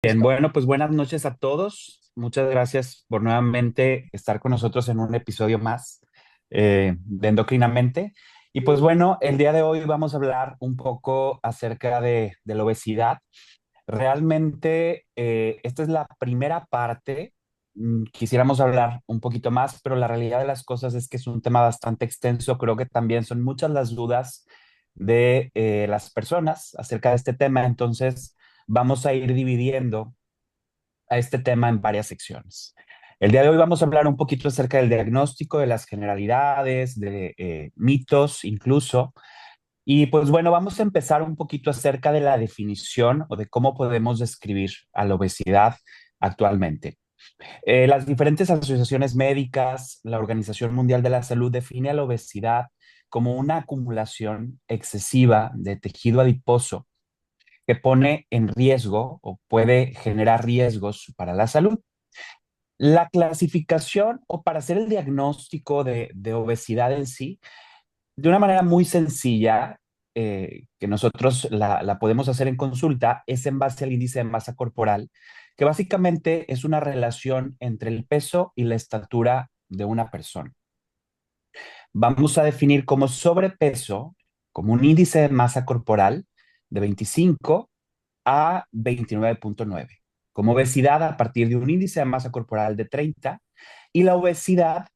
Bien, Listo. bueno, pues buenas noches a todos. Muchas gracias por nuevamente estar con nosotros en un episodio más de Endocrinamente. Y pues bueno, el día de hoy vamos a hablar un poco acerca de la obesidad. Realmente esta es la primera parte. Quisiéramos hablar un poquito más, pero la realidad de las cosas es que es un tema bastante extenso. Creo que también son muchas las dudas de las personas acerca de este tema. Entonces, vamos a ir dividiendo a este tema en varias secciones. El día de hoy vamos a hablar un poquito acerca del diagnóstico, de las generalidades, de mitos incluso. Y pues bueno, vamos a empezar un poquito acerca de la definición o de cómo podemos describir a la obesidad actualmente. Las diferentes asociaciones médicas, la Organización Mundial de la Salud define a la obesidad como una acumulación excesiva de tejido adiposo que pone en riesgo o puede generar riesgos para la salud. La clasificación o para hacer el diagnóstico de obesidad en sí, de una manera muy sencilla, que nosotros la podemos hacer en consulta, es en base al índice de masa corporal, que básicamente es una relación entre el peso y la estatura de una persona. Vamos a definir como sobrepeso, como un índice de masa corporal de 25 a 29,9, como obesidad a partir de un índice de masa corporal de 30, y la obesidad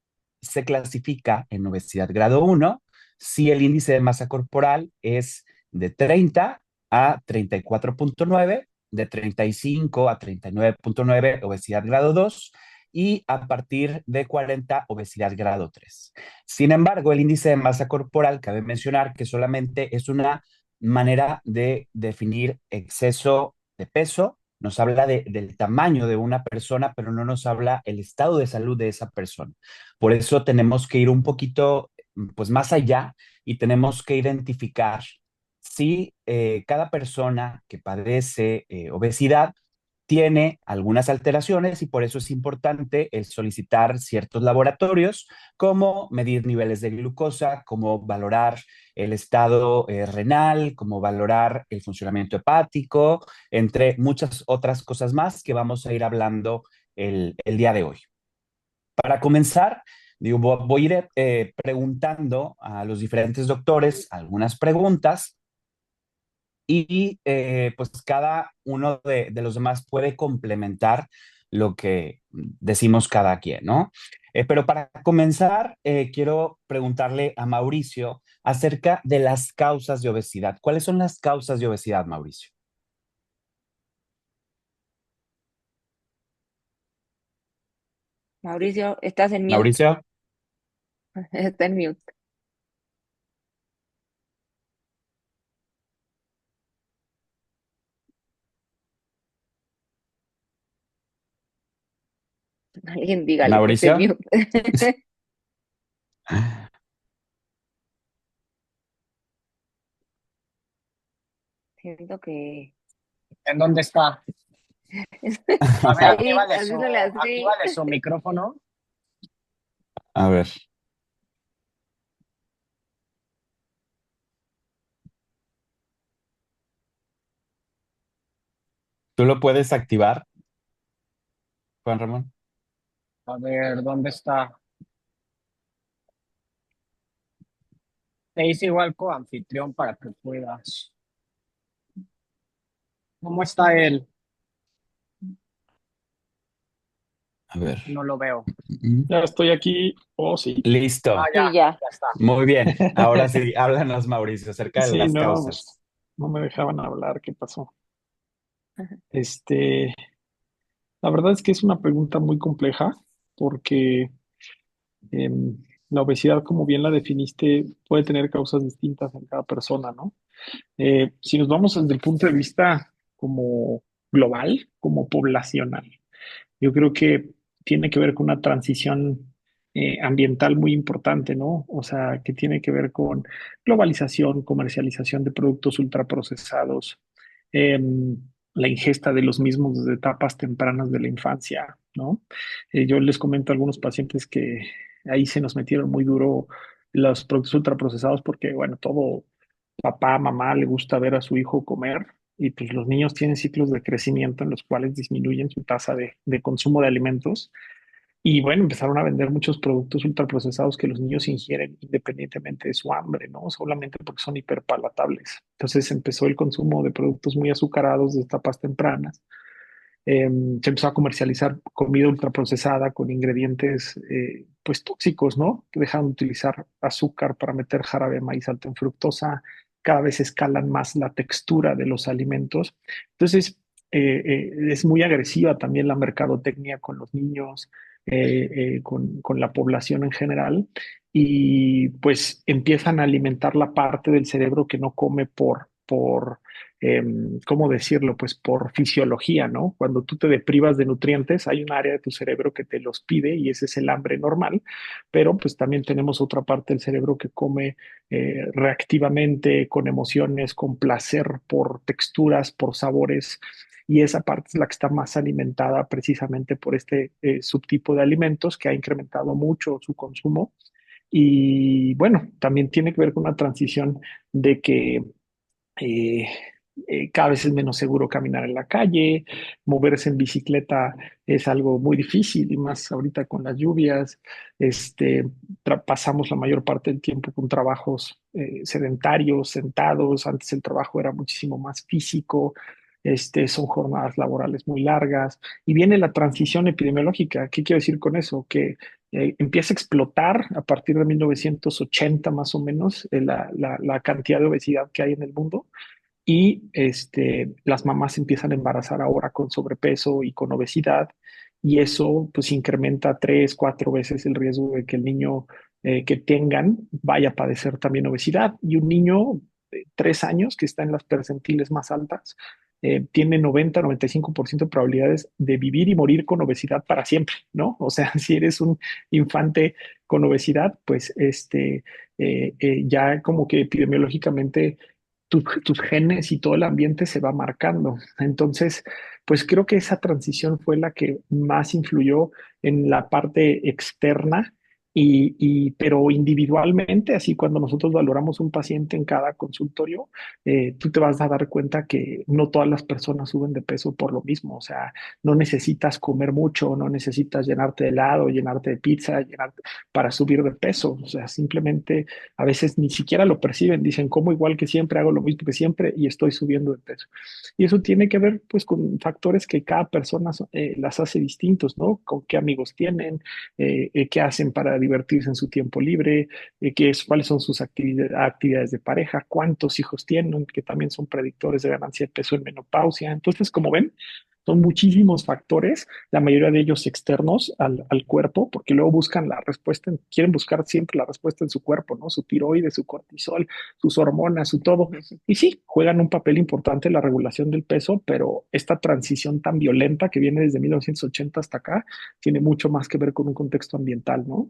se clasifica en obesidad grado uno si el índice de masa corporal es de 30 a 34,9, de 35 a 39,9 obesidad grado 2 y a partir de 40 obesidad grado 3. Sin embargo, el índice de masa corporal, cabe mencionar que solamente es una manera de definir exceso de peso, nos habla del tamaño de una persona, pero no nos habla el estado de salud de esa persona. Por eso tenemos que ir un poquito pues más allá y tenemos que identificar si cada persona que padece obesidad tiene algunas alteraciones y por eso es importante el solicitar ciertos laboratorios, como medir niveles de glucosa, como valorar el estado renal, como valorar el funcionamiento hepático, entre muchas otras cosas más que vamos a ir hablando el día de hoy. Para comenzar, digo, voy a ir preguntando a los diferentes doctores algunas preguntas y pues cada uno de los demás puede complementar lo que decimos cada quien, ¿no? Pero para comenzar, quiero preguntarle a Mauricio acerca de las causas de obesidad. ¿Cuáles son las causas de obesidad, Mauricio? Mauricio, estás en mute. Mauricio, Está en mute. Alguien dígale que esté en Mauricio. mute. Siento que ¿En dónde está? A ver, ahí, haciéndole así. actívale su micrófono. A ver, ¿tú lo puedes activar, Juan Ramón? A ver, ¿dónde está? Te hice igual coanfitrión para que puedas. ¿Cómo está él? A ver. No lo veo. Ya estoy aquí. Oh, sí. Ah, Listo. ya, Sí, ya. ya está. Muy bien. Ahora sí, háblanos, Mauricio, acerca de Sí, las no, pues causas. no me dejaban hablar. ¿Qué pasó? Este, la verdad es que es una pregunta muy compleja porque la obesidad, como bien la definiste, puede tener causas distintas en cada persona, ¿no? Si nos vamos desde el punto de vista como global, como poblacional, yo creo que tiene que ver con una transición ambiental muy importante, ¿no? O sea, que tiene que ver con globalización, comercialización de productos ultraprocesados, la ingesta de los mismos desde etapas tempranas de la infancia, ¿no? Yo les comento a algunos pacientes que ahí se nos metieron muy duro los productos ultraprocesados porque, bueno, todo papá, mamá le gusta ver a su hijo comer y pues los niños tienen ciclos de crecimiento en los cuales disminuyen su tasa de consumo de alimentos. Y bueno, empezaron a vender muchos productos ultraprocesados que los niños ingieren independientemente de su hambre, ¿no? Solamente porque son hiperpalatables. Entonces empezó el consumo de productos muy azucarados de etapas tempranas. Se empezó a comercializar comida ultraprocesada con ingredientes pues tóxicos, ¿no? Que dejan de utilizar azúcar para meter jarabe de maíz alto en fructosa. Cada vez escalan más la textura de los alimentos. Entonces, es muy agresiva también la mercadotecnia con los niños, con la población en general. Y pues empiezan a alimentar la parte del cerebro que no come ¿cómo decirlo? Pues por fisiología, ¿no? Cuando tú te deprivas de nutrientes, hay un área de tu cerebro que te los pide y ese es el hambre normal, pero pues también tenemos otra parte del cerebro que come reactivamente, con emociones, con placer por texturas, por sabores. Y esa parte es la que está más alimentada precisamente por este subtipo de alimentos que ha incrementado mucho su consumo. Y bueno, también tiene que ver con una transición de que eh, cada vez es menos seguro caminar en la calle, moverse en bicicleta es algo muy difícil y más ahorita con las lluvias. Pasamos la mayor parte del tiempo con trabajos sedentarios, sentados. Antes el trabajo era muchísimo más físico. Son jornadas laborales muy largas y viene la transición epidemiológica. ¿Qué quiero decir con eso? Que empieza a explotar a partir de 1980 más o menos la cantidad de obesidad que hay en el mundo y las mamás empiezan a embarazar ahora con sobrepeso y con obesidad y eso pues incrementa 3, 4 veces el riesgo de que el niño que tengan vaya a padecer también obesidad y un niño de 3 años que está en las percentiles más altas tiene 90-95% de probabilidades de vivir y morir con obesidad para siempre, ¿no? O sea, si eres un infante con obesidad, pues ya como que epidemiológicamente tus genes y todo el ambiente se va marcando. Entonces, pues creo que esa transición fue la que más influyó en la parte externa pero individualmente, así cuando nosotros valoramos un paciente en cada consultorio, tú te vas a dar cuenta que no todas las personas suben de peso por lo mismo. O sea, no necesitas comer mucho, no necesitas llenarte de helado, llenarte de pizza, llenarte para subir de peso. O sea, simplemente a veces ni siquiera lo perciben, dicen, como igual que siempre, hago lo mismo que siempre y estoy subiendo de peso. Y eso tiene que ver pues con factores que cada persona las hace distintos, ¿no? Con qué amigos tienen, qué hacen para divertirse en su tiempo libre, cuáles son sus actividades de pareja, cuántos hijos tienen, que también son predictores de ganancia de peso en menopausia. Entonces, como ven, son muchísimos factores, la mayoría de ellos externos al cuerpo, porque luego buscan la respuesta, quieren buscar siempre la respuesta en su cuerpo, ¿no? Su tiroides, su cortisol, sus hormonas, su todo. Y sí, juegan un papel importante en la regulación del peso, pero esta transición tan violenta que viene desde 1980 hasta acá tiene mucho más que ver con un contexto ambiental, ¿no?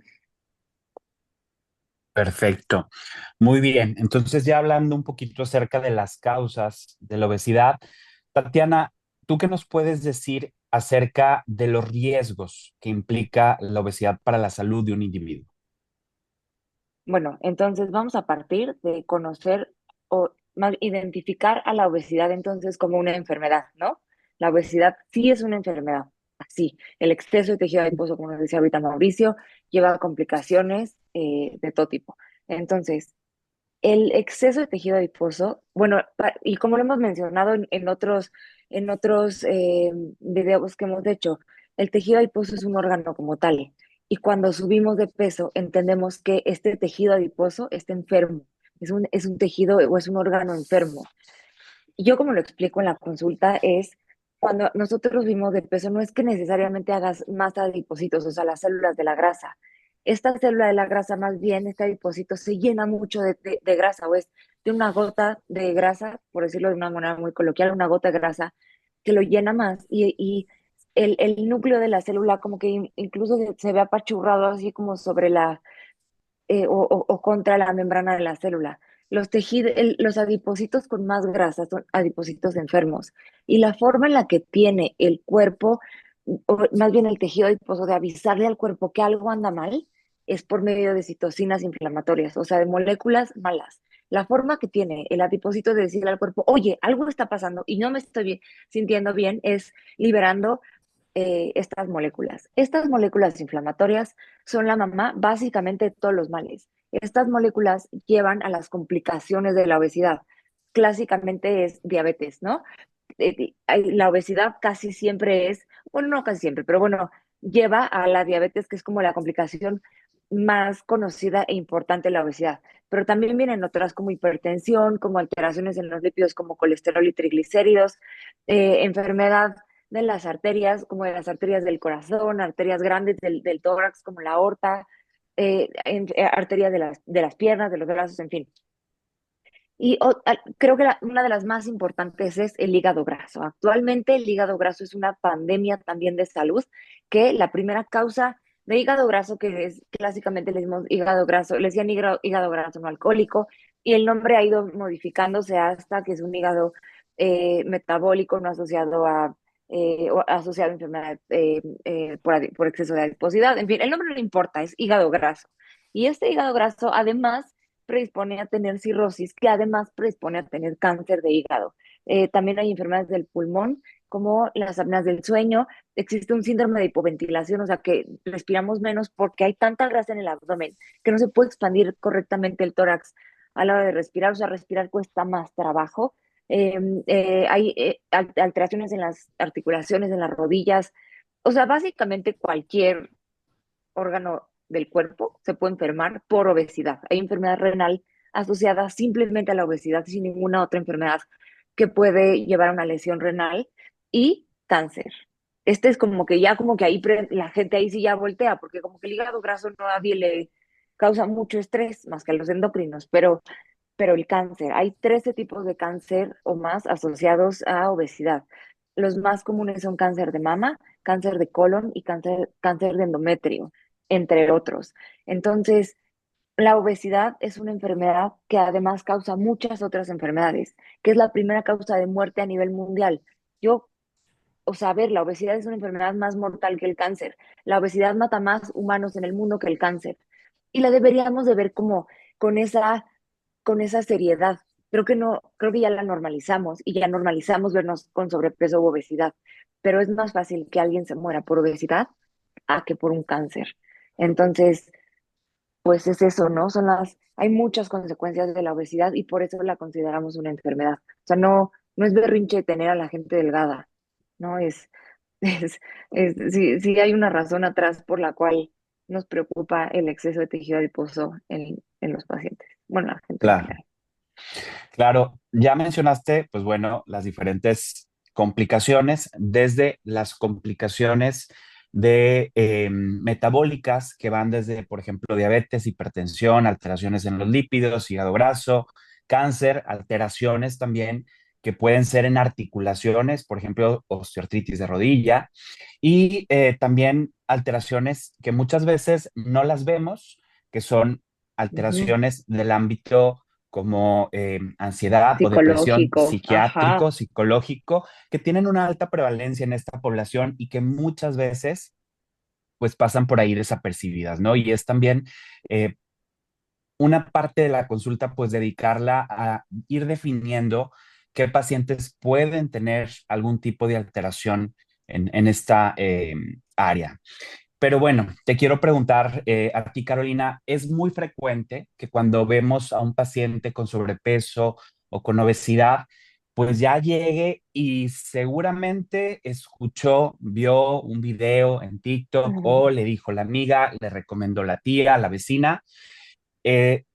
Perfecto. Muy bien. Entonces, ya hablando un poquito acerca de las causas de la obesidad, Tatiana, ¿tú qué nos puedes decir acerca de los riesgos que implica la obesidad para la salud de un individuo? Bueno, entonces vamos a partir de conocer o más identificar a la obesidad entonces como una enfermedad, ¿no? La obesidad sí es una enfermedad, así. El exceso de tejido adiposo, como nos decía ahorita Mauricio, lleva a complicaciones de todo tipo. Entonces, el exceso de tejido adiposo, bueno, y como lo hemos mencionado en otros videos que hemos hecho, el tejido adiposo es un órgano como tal. Y cuando subimos de peso, entendemos que este tejido adiposo está enfermo. Es un tejido o es un órgano enfermo. Y yo como lo explico en la consulta es, cuando nosotros subimos de peso, no es que necesariamente hagas más adipocitos, o sea, las células de la grasa. Esta célula de la grasa, más bien, este adipocito se llena mucho de grasa, o es de una gota de grasa, por decirlo de una manera muy coloquial, una gota de grasa que lo llena más y el núcleo de la célula como que incluso se ve apachurrado así como sobre o contra la membrana de la célula. Los adipocitos con más grasa son adipocitos enfermos. Y la forma en la que tiene el cuerpo, o más bien el tejido adiposo, de avisarle al cuerpo que algo anda mal, es por medio de citocinas inflamatorias, o sea, de moléculas malas. la forma que tiene el adipocito de decirle al cuerpo, oye, algo está pasando y no me estoy sintiendo bien, es liberando estas moléculas. Estas moléculas inflamatorias son la mamá básicamente de todos los males. Estas moléculas llevan a las complicaciones de la obesidad. Clásicamente es diabetes, ¿no? La obesidad casi siempre es, bueno, no casi siempre, pero bueno, lleva a la diabetes, que es como la complicación más conocida e importante de la obesidad. Pero también vienen otras como hipertensión, como alteraciones en los lípidos, como colesterol y triglicéridos, enfermedad de las arterias, como de las arterias del corazón, arterias grandes del tórax, como la aorta, arterias de las piernas, de los brazos, en fin. Y creo que una de las más importantes es el hígado graso. Actualmente el hígado graso es una pandemia también de salud, que la primera causa de hígado graso, que es clásicamente le decimos hígado graso, le decían hígado graso no alcohólico, y el nombre ha ido modificándose hasta que es un hígado metabólico no asociado o asociado a enfermedad por exceso de adiposidad. En fin, el nombre no importa, es hígado graso. Y este hígado graso además predispone a tener cirrosis, que además predispone a tener cáncer de hígado. También hay enfermedades del pulmón, como las apneas del sueño. Existe un síndrome de hipoventilación, o sea que respiramos menos porque hay tanta grasa en el abdomen que no se puede expandir correctamente el tórax a la hora de respirar, o sea, respirar cuesta más trabajo. Hay alteraciones en las articulaciones, en las rodillas, o sea, básicamente cualquier órgano del cuerpo se puede enfermar por obesidad. Hay enfermedad renal asociada simplemente a la obesidad sin ninguna otra enfermedad que puede llevar a una lesión renal y cáncer. Este es como que ya como que ahí la gente ahí sí ya voltea, porque como que el hígado graso no a nadie le causa mucho estrés más que a los endocrinos, pero el cáncer, hay 13 tipos de cáncer o más asociados a obesidad. Los más comunes son cáncer de mama, cáncer de colon y cáncer de endometrio, entre otros. Entonces, la obesidad es una enfermedad que además causa muchas otras enfermedades, que es la primera causa de muerte a nivel mundial. Yo, o sea, a ver, la obesidad es una enfermedad más mortal que el cáncer. La obesidad mata más humanos en el mundo que el cáncer. Y la deberíamos de ver como con esa seriedad. Creo que no, creo que ya la normalizamos y ya normalizamos vernos con sobrepeso u obesidad, pero es más fácil que alguien se muera por obesidad a que por un cáncer. Entonces, pues es eso, ¿no? Hay muchas consecuencias de la obesidad y por eso la consideramos una enfermedad. O sea, no es berrinche tener a la gente delgada, ¿no? Es, sí hay una razón atrás por la cual nos preocupa el exceso de tejido adiposo en los pacientes. Bueno, la gente en Claro, general. claro. Ya mencionaste, pues bueno, las diferentes complicaciones, desde las complicaciones de metabólicas que van desde, por ejemplo, diabetes, hipertensión, alteraciones en los lípidos, hígado graso, cáncer, alteraciones también que pueden ser en articulaciones, por ejemplo, osteoartritis de rodilla, y también alteraciones que muchas veces no las vemos, que son Ujú. alteraciones del ámbito como ansiedad o depresión Psicológico, psiquiátrico, ajá. psicológico, que tienen una alta prevalencia en esta población y que muchas veces pues pasan por ahí desapercibidas, ¿no? Y es también eh, una parte de la consulta, pues dedicarla a ir definiendo qué pacientes pueden tener algún tipo de alteración en esta área. Pero bueno, te quiero preguntar a ti, Carolina, ¿es muy frecuente que cuando vemos a un paciente con sobrepeso o con obesidad, pues ya llegue y seguramente escuchó, vio un video en TikTok o le dijo la amiga, le recomendó la tía, la vecina,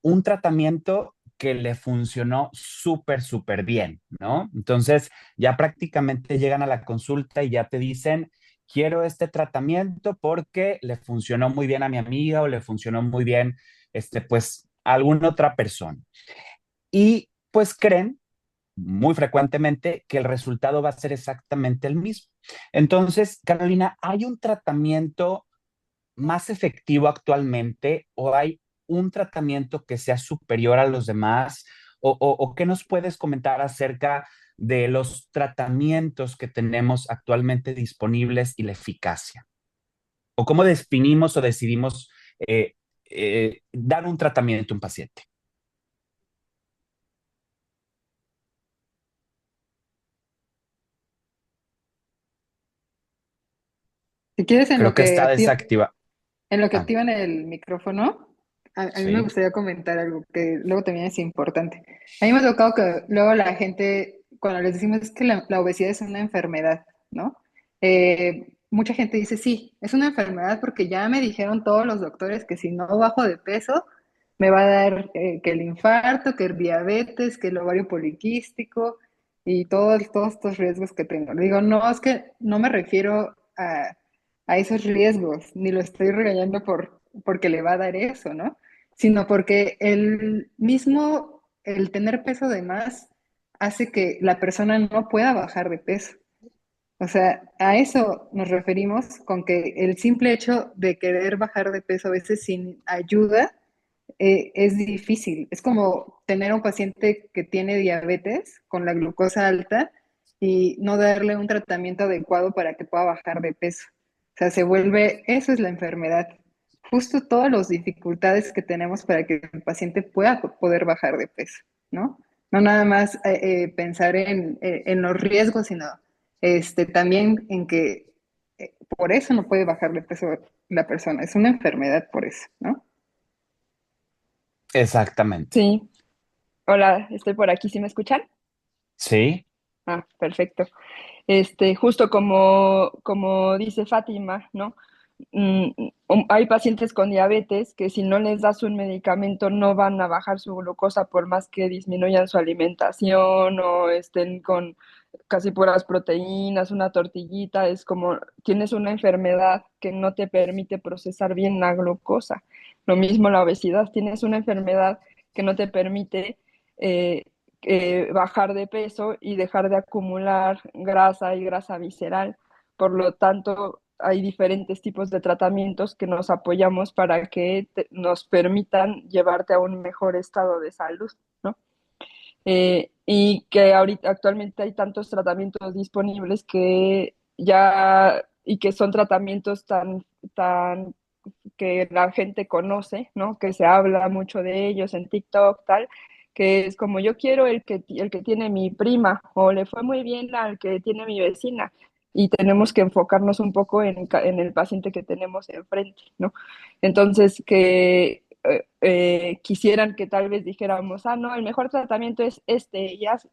un tratamiento que le funcionó súper, súper bien, ¿no? Entonces, ya prácticamente llegan a la consulta y ya te dicen, quiero este tratamiento porque le funcionó muy bien a mi amiga o le funcionó muy bien, pues, a alguna otra persona. Y pues creen muy frecuentemente que el resultado va a ser exactamente el mismo. Entonces, Carolina, ¿hay un tratamiento más efectivo actualmente o hay un tratamiento que sea superior a los demás? ¿O qué nos puedes comentar acerca de los tratamientos que tenemos actualmente disponibles y la eficacia? ¿O cómo definimos o decidimos dar un tratamiento a un paciente? Si quieres, Creo que está desactiva. en lo que Ah, activan el micrófono, a mí me sí, gustaría comentar algo que luego también es importante. A mí me ha tocado que luego la gente, cuando les decimos es que la obesidad es una enfermedad, ¿no? Mucha gente dice, sí, es una enfermedad porque ya me dijeron todos los doctores que si no bajo de peso, me va a dar que el infarto, que el diabetes, que el ovario poliquístico y todos estos riesgos que tengo. Le digo, no, es que no me refiero a esos riesgos, ni lo estoy regañando porque le va a dar eso, ¿no? Sino porque el tener peso de más hace que la persona no pueda bajar de peso. O sea, a eso nos referimos con que el simple hecho de querer bajar de peso a veces sin ayuda es difícil. Es como tener a un paciente que tiene diabetes con la glucosa alta y no darle un tratamiento adecuado para que pueda bajar de peso. O sea, eso es la enfermedad. Justo todas las dificultades que tenemos para que el paciente pueda poder bajar de peso, ¿no? No nada más pensar en los riesgos, sino también en que por eso no puede bajar de peso la persona. Es una enfermedad por eso, ¿no? exactamente. Sí, hola, estoy por aquí, ¿sí me escuchan? Sí, Ah, perfecto. Justo como dice Fátima, ¿no? Mm, Hay pacientes con diabetes que si no les das un medicamento no van a bajar su glucosa por más que disminuyan su alimentación o estén con casi puras proteínas, una tortillita, es como tienes una enfermedad que no te permite procesar bien la glucosa. Lo mismo la obesidad, tienes una enfermedad que no te permite eh, bajar de peso y dejar de acumular grasa y grasa visceral. Por lo tanto, hay diferentes tipos de tratamientos que nos apoyamos para que nos permitan llevarte a un mejor estado de salud, ¿no? Y que ahorita actualmente hay tantos tratamientos disponibles que ya y que son tratamientos tan que la gente conoce, ¿no? Que se habla mucho de ellos en TikTok, tal, que es como yo quiero el que tiene mi prima o le fue muy bien al que tiene mi vecina y tenemos que enfocarnos un poco en el paciente que tenemos enfrente, ¿no? Entonces, que quisieran que tal vez dijéramos, ah, no, el mejor tratamiento es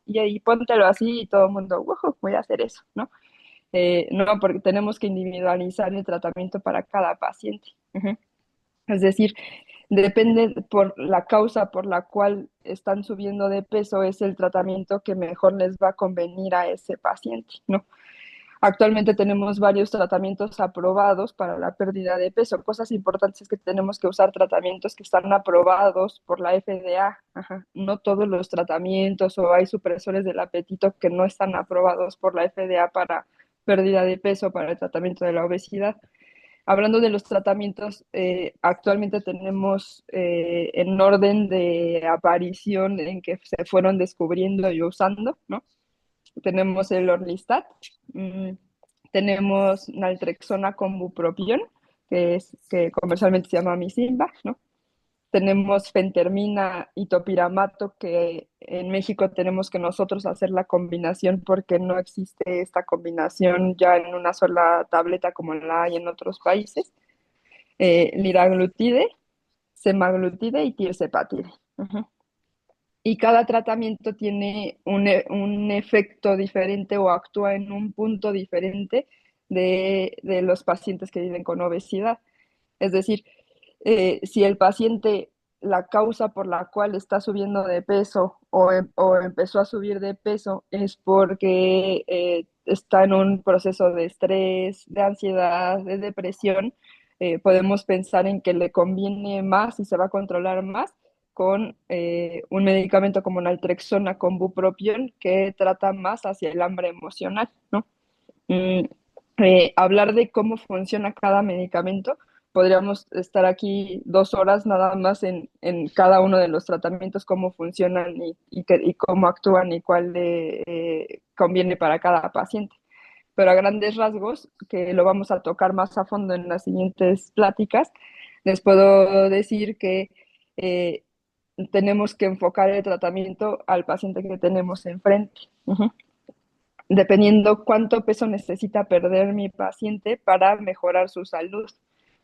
y póntelo así y todo el mundo, "Ujú, voy a hacer eso, ¿no? No, porque tenemos que individualizar el tratamiento para cada paciente. Ujú. Es decir, depende por la causa por la cual están subiendo de peso, es el tratamiento que mejor les va a convenir a ese paciente, ¿no? Actualmente tenemos varios tratamientos aprobados para la pérdida de peso. Cosas importantes es que tenemos que usar tratamientos que están aprobados por la FDA. Ajá. No todos los tratamientos o hay supresores del apetito que no están aprobados por la FDA para pérdida de peso, para el tratamiento de la obesidad. Hablando de los tratamientos, actualmente tenemos en orden de aparición en que se fueron descubriendo y usando, ¿no? Tenemos el Orlistat, mm, tenemos naltrexona con bupropión, que comercialmente se llama Misimba, ¿no? Tenemos fentermina y topiramato, que en México tenemos que nosotros hacer la combinación porque no existe esta combinación ya en una sola tableta como la hay en otros países. Liraglutide, semaglutide y tirzepatide. Uh-huh. Y cada tratamiento tiene un efecto diferente o actúa en un punto diferente de los pacientes que viven con obesidad. Es decir, si el paciente, la causa por la cual está subiendo de peso o empezó a subir de peso es porque está en un proceso de estrés, de ansiedad, de depresión, podemos pensar en que le conviene más y se va a controlar más con un medicamento como naltrexona con bupropión que trata más hacia el hambre emocional, ¿no? Mm, Hablar de cómo funciona cada medicamento, podríamos estar aquí 2 horas nada más en cada uno de los tratamientos, cómo funcionan y cómo actúan y cuál le conviene para cada paciente. Pero a grandes rasgos, que lo vamos a tocar más a fondo en las siguientes pláticas, les puedo decir que eh, tenemos que enfocar el tratamiento al paciente que tenemos enfrente. Ujú. dependiendo cuánto peso necesita perder mi paciente para mejorar su salud,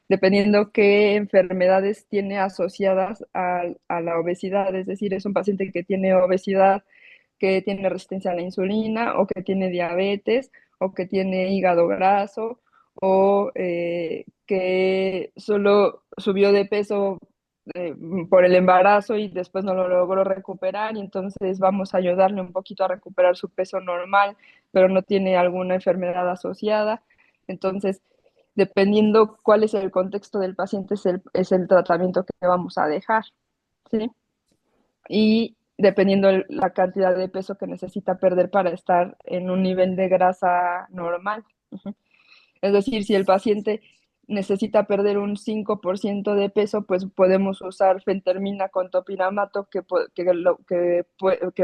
dependiendo qué enfermedades tiene asociadas a la obesidad, es decir, es un paciente que tiene obesidad, que tiene resistencia a la insulina o que tiene diabetes o que tiene hígado graso o que solo subió de peso eh, por el embarazo y después no lo logró recuperar y entonces vamos a ayudarle un poquito a recuperar su peso normal, pero no tiene alguna enfermedad asociada. Entonces, dependiendo cuál es el contexto del paciente, es el tratamiento que vamos a dejar, ¿sí? Y dependiendo la cantidad de peso que necesita perder para estar en un nivel de grasa normal. Ujú. Es decir, si el paciente necesita perder un 5% de peso, pues podemos usar fentermina con topiramato que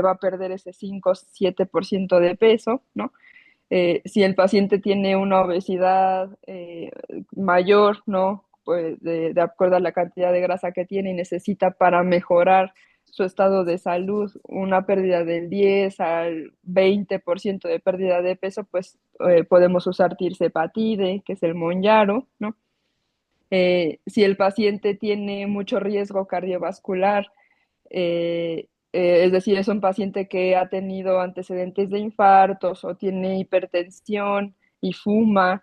va a perder ese 5-7% de peso, ¿no? Si el paciente tiene una obesidad mayor, ¿no? Pues de acuerdo a la cantidad de grasa que tiene y necesita para mejorar su estado de salud una pérdida del 10 al 20% de pérdida de peso, pues podemos usar tirzepatide, que es el Mounjaro, ¿no? Si el paciente tiene mucho riesgo cardiovascular, es decir, es un paciente que ha tenido antecedentes de infartos o tiene hipertensión y fuma,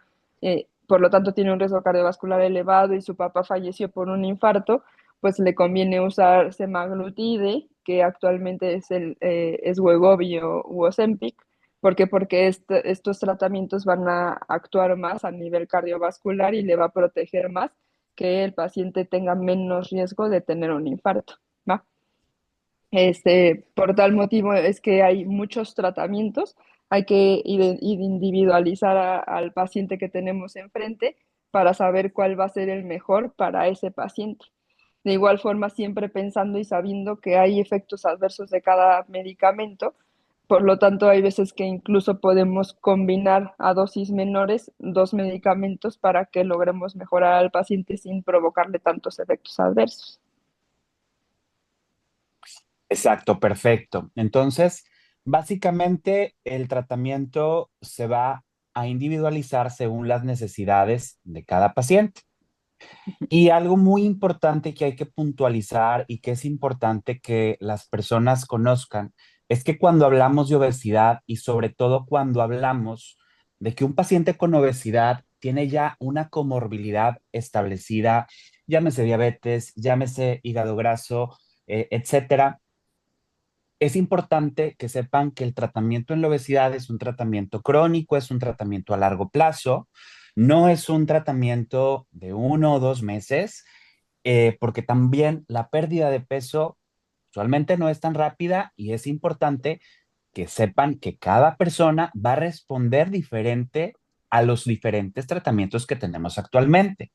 por lo tanto tiene un riesgo cardiovascular elevado y su papá falleció por un infarto, pues le conviene usar semaglutide, que actualmente es Wegovy o Ozempic. ¿Por qué? Porque estos tratamientos van a actuar más a nivel cardiovascular y le va a proteger más que el paciente tenga menos riesgo de tener un infarto, ¿va? Por tal motivo es que hay muchos tratamientos, hay que individualizar al paciente que tenemos enfrente para saber cuál va a ser el mejor para ese paciente. De igual forma, siempre pensando y sabiendo que hay efectos adversos de cada medicamento, por lo tanto, hay veces que incluso podemos combinar a dosis menores dos medicamentos para que logremos mejorar al paciente sin provocarle tantos efectos adversos. Exacto, perfecto. Entonces, básicamente el tratamiento se va a individualizar según las necesidades de cada paciente. Y algo muy importante que hay que puntualizar y que es importante que las personas conozcan es que cuando hablamos de obesidad y sobre todo cuando hablamos de que un paciente con obesidad tiene ya una comorbilidad establecida, llámese diabetes, llámese hígado graso, etcétera, es importante que sepan que el tratamiento en la obesidad es un tratamiento crónico, es un tratamiento a largo plazo, no es un tratamiento de 1 o 2 meses, porque también la pérdida de peso usualmente no es tan rápida y es importante que sepan que cada persona va a responder diferente a los diferentes tratamientos que tenemos actualmente.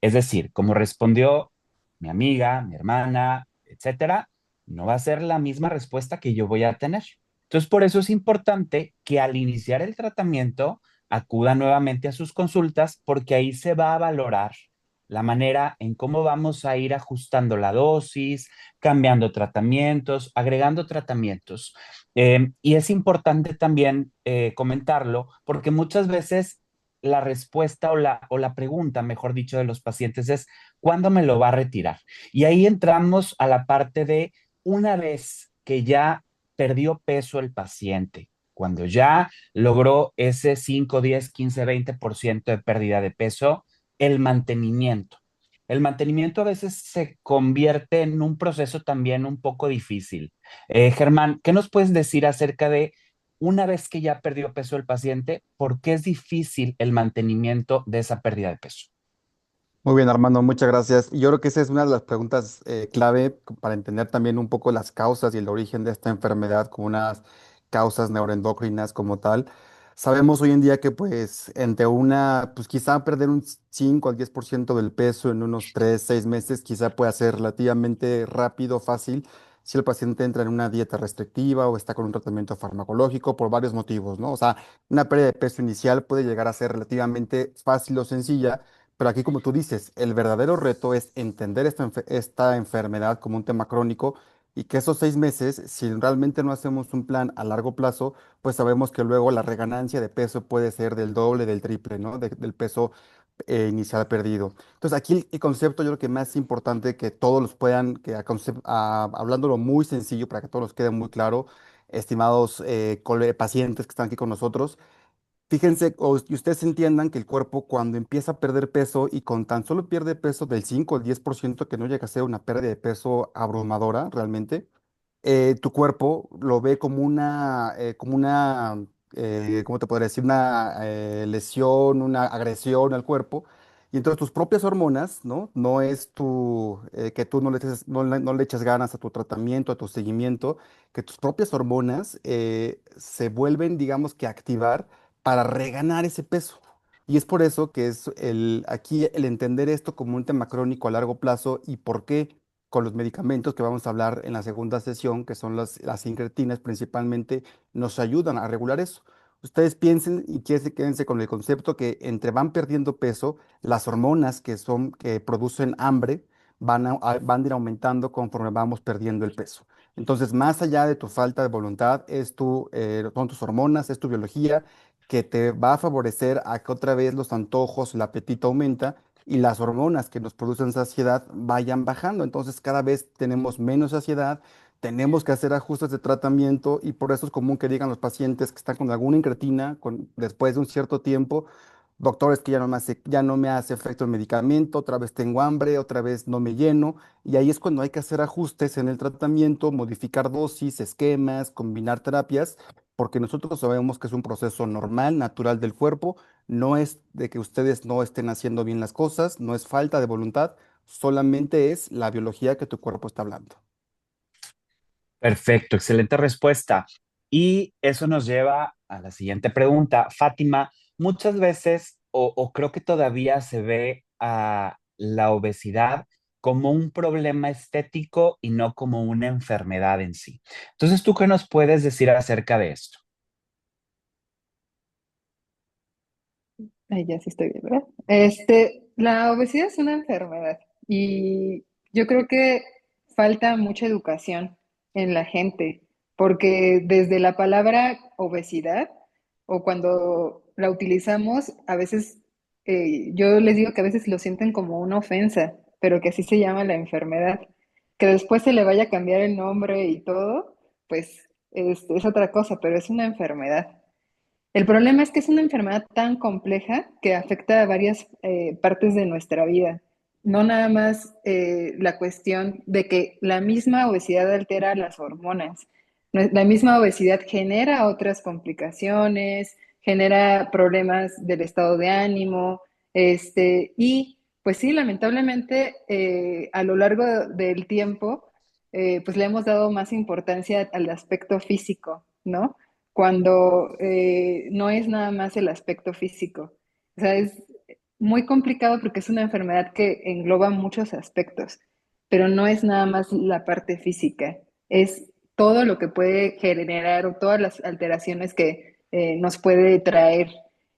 Es decir, como respondió mi amiga, mi hermana, etcétera, no va a ser la misma respuesta que yo voy a tener. Entonces, por eso es importante que al iniciar el tratamiento acuda nuevamente a sus consultas porque ahí se va a valorar la manera en cómo vamos a ir ajustando la dosis, cambiando tratamientos, agregando tratamientos. Y es importante también comentarlo porque muchas veces la respuesta o la pregunta, mejor dicho, de los pacientes es, ¿cuándo me lo va a retirar? Y ahí entramos a la parte de una vez que ya perdió peso el paciente, cuando ya logró ese 5, 10, 15, 20% de pérdida de peso, el mantenimiento. El mantenimiento a veces se convierte en un proceso también un poco difícil. Germán, ¿qué nos puedes decir acerca de una vez que ya perdió peso el paciente, por qué es difícil el mantenimiento de esa pérdida de peso? Muy bien, Armando, muchas gracias. Y yo creo que esa es una de las preguntas clave para entender también un poco las causas y el origen de esta enfermedad, como unas causas neuroendocrinas como tal. Sabemos hoy en día que pues entre pues quizá perder un 5 al 10% del peso en unos 3 6 meses, quizá pueda ser relativamente rápido, fácil, si el paciente entra en una dieta restrictiva o está con un tratamiento farmacológico por varios motivos, ¿no? O sea, una pérdida de peso inicial puede llegar a ser relativamente fácil o sencilla, pero aquí, como tú dices, el verdadero reto es entender esta enfermedad como un tema crónico y que esos 6 meses, si realmente no hacemos un plan a largo plazo, pues sabemos que luego la reganancia de peso puede ser del doble, del triple, ¿no? Del peso inicial perdido. Entonces, aquí el concepto yo creo que más importante que todos los puedan, hablándolo muy sencillo para que todos nos quede muy claro, estimados pacientes que están aquí con nosotros, fíjense y ustedes entiendan que el cuerpo cuando empieza a perder peso y con tan solo pierde peso del 5 al 10% que no llega a ser una pérdida de peso abrumadora realmente, tu cuerpo lo ve ¿cómo te podría decir? Una lesión, una agresión al cuerpo. Y entonces tus propias hormonas, ¿no? No es que tú no le echas ganas a tu tratamiento, a tu seguimiento, que tus propias hormonas se vuelven, digamos que a activar para reganar ese peso. Y es por eso que es aquí el entender esto como un tema crónico a largo plazo y por qué con los medicamentos que vamos a hablar en la segunda sesión, que son las incretinas principalmente, nos ayudan a regular eso. Ustedes piensen y quédense con el concepto que entre van perdiendo peso, las hormonas que producen hambre van a ir aumentando conforme vamos perdiendo el peso. Entonces, más allá de tu falta de voluntad, son tus hormonas, es tu biología que te va a favorecer a que otra vez los antojos, el apetito aumenta y las hormonas que nos producen saciedad vayan bajando. Entonces cada vez tenemos menos saciedad, tenemos que hacer ajustes de tratamiento y por eso es común que digan los pacientes que están con alguna incretina después de un cierto tiempo, doctor, es que ya no me hace efecto el medicamento, otra vez tengo hambre, otra vez no me lleno y ahí es cuando hay que hacer ajustes en el tratamiento, modificar dosis, esquemas, combinar terapias. Porque nosotros sabemos que es un proceso normal, natural del cuerpo, no es de que ustedes no estén haciendo bien las cosas, no es falta de voluntad, solamente es la biología que tu cuerpo está hablando. Perfecto, excelente respuesta. Y eso nos lleva a la siguiente pregunta. Fátima, muchas veces, o creo que todavía se ve a la obesidad como un problema estético y no como una enfermedad en sí. Entonces, ¿tú qué nos puedes decir acerca de esto? Ahí ya sí estoy bien, ¿verdad? La obesidad es una enfermedad y yo creo que falta mucha educación en la gente, porque desde la palabra obesidad o cuando la utilizamos, a veces yo les digo que a veces lo sienten como una ofensa, pero que así se llama la enfermedad. Que después se le vaya a cambiar el nombre y todo, pues es otra cosa, pero es una enfermedad. El problema es que es una enfermedad tan compleja que afecta a varias partes de nuestra vida. No nada más la cuestión de que la misma obesidad altera las hormonas. La misma obesidad genera otras complicaciones, genera problemas del estado de ánimo, y pues sí, lamentablemente a lo largo del tiempo, pues le hemos dado más importancia al aspecto físico, ¿no? Cuando no es nada más el aspecto físico. O sea, es muy complicado porque es una enfermedad que engloba muchos aspectos, pero no es nada más la parte física, es todo lo que puede generar o todas las alteraciones que nos puede traer.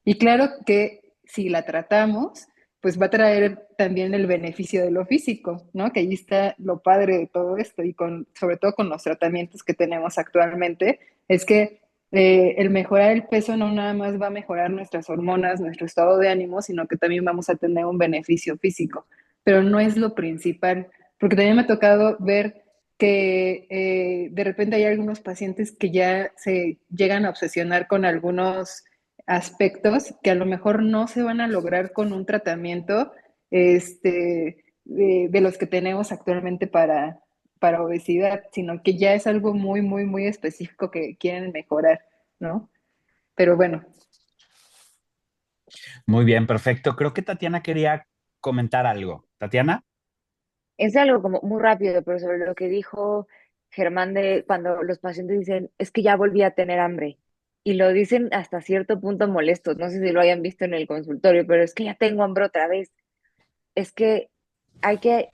Y claro que si la tratamos, pues va a traer también el beneficio de lo físico, ¿no? Que ahí está lo padre de todo esto y sobre todo con los tratamientos que tenemos actualmente, es que el mejorar el peso no nada más va a mejorar nuestras hormonas, nuestro estado de ánimo, sino que también vamos a tener un beneficio físico, pero no es lo principal, porque también me ha tocado ver que de repente hay algunos pacientes que ya se llegan a obsesionar con algunos aspectos que a lo mejor no se van a lograr con un tratamiento de los que tenemos actualmente para obesidad, sino que ya es algo muy, muy, muy específico que quieren mejorar, ¿no? Pero bueno, Muy bien, perfecto. Creo que Tatiana quería comentar algo. Tatiana. Es algo como muy rápido, pero sobre lo que dijo Germán de cuando los pacientes dicen, es que ya volví a tener hambre. Y lo dicen hasta cierto punto molestos. No sé si lo hayan visto en el consultorio, pero es que ya tengo hambre otra vez. Es que hay que,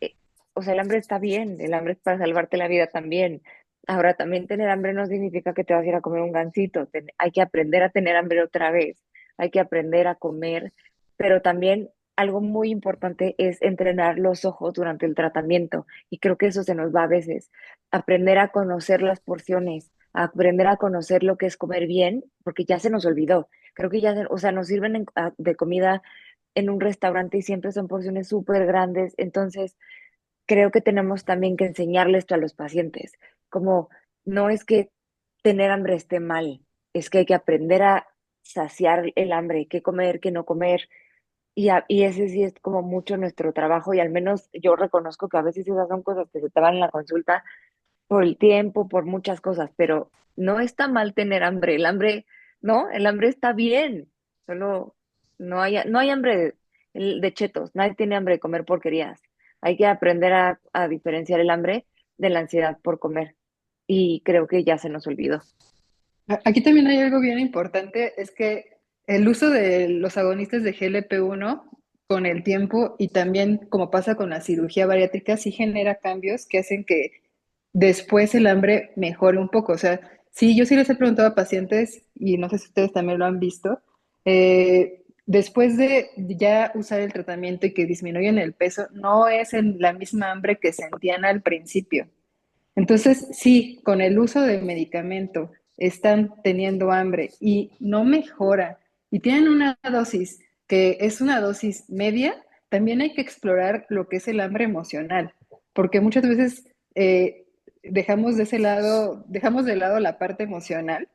o sea, el hambre está bien, el hambre es para salvarte la vida también. Ahora, también tener hambre no significa que te vas a ir a comer un gansito. Hay que aprender a tener hambre otra vez. Hay que aprender a comer, pero también algo muy importante es entrenar los ojos durante el tratamiento y creo que eso se nos va a veces. Aprender a conocer las porciones, aprender a conocer lo que es comer bien, porque ya se nos olvidó. Creo que ya, o sea, nos sirven de comida en un restaurante y siempre son porciones súper grandes. Entonces, creo que tenemos también que enseñarle esto a los pacientes, como no es que tener hambre esté mal, es que hay que aprender a saciar el hambre, qué comer, qué no comer, y ese sí es como mucho nuestro trabajo, y al menos yo reconozco que a veces esas son cosas que se te van en la consulta por el tiempo, por muchas cosas, pero no está mal tener hambre, el hambre, no, el hambre está bien, solo no hay hambre de chetos, nadie tiene hambre de comer porquerías, hay que aprender a diferenciar el hambre de la ansiedad por comer, y creo que ya se nos olvidó. Aquí también hay algo bien importante, es que el uso de los agonistas de GLP-1 con el tiempo y también como pasa con la cirugía bariátrica, sí genera cambios que hacen que después el hambre mejore un poco. O sea, sí, yo sí les he preguntado a pacientes, y no sé si ustedes también lo han visto, después de ya usar el tratamiento y que disminuyen el peso, no es la misma hambre que sentían al principio. Entonces, sí, con el uso del medicamento están teniendo hambre y no mejora y tienen una dosis que es una dosis media, también hay que explorar lo que es el hambre emocional, porque muchas veces dejamos de ese lado, dejamos de lado la parte emocional,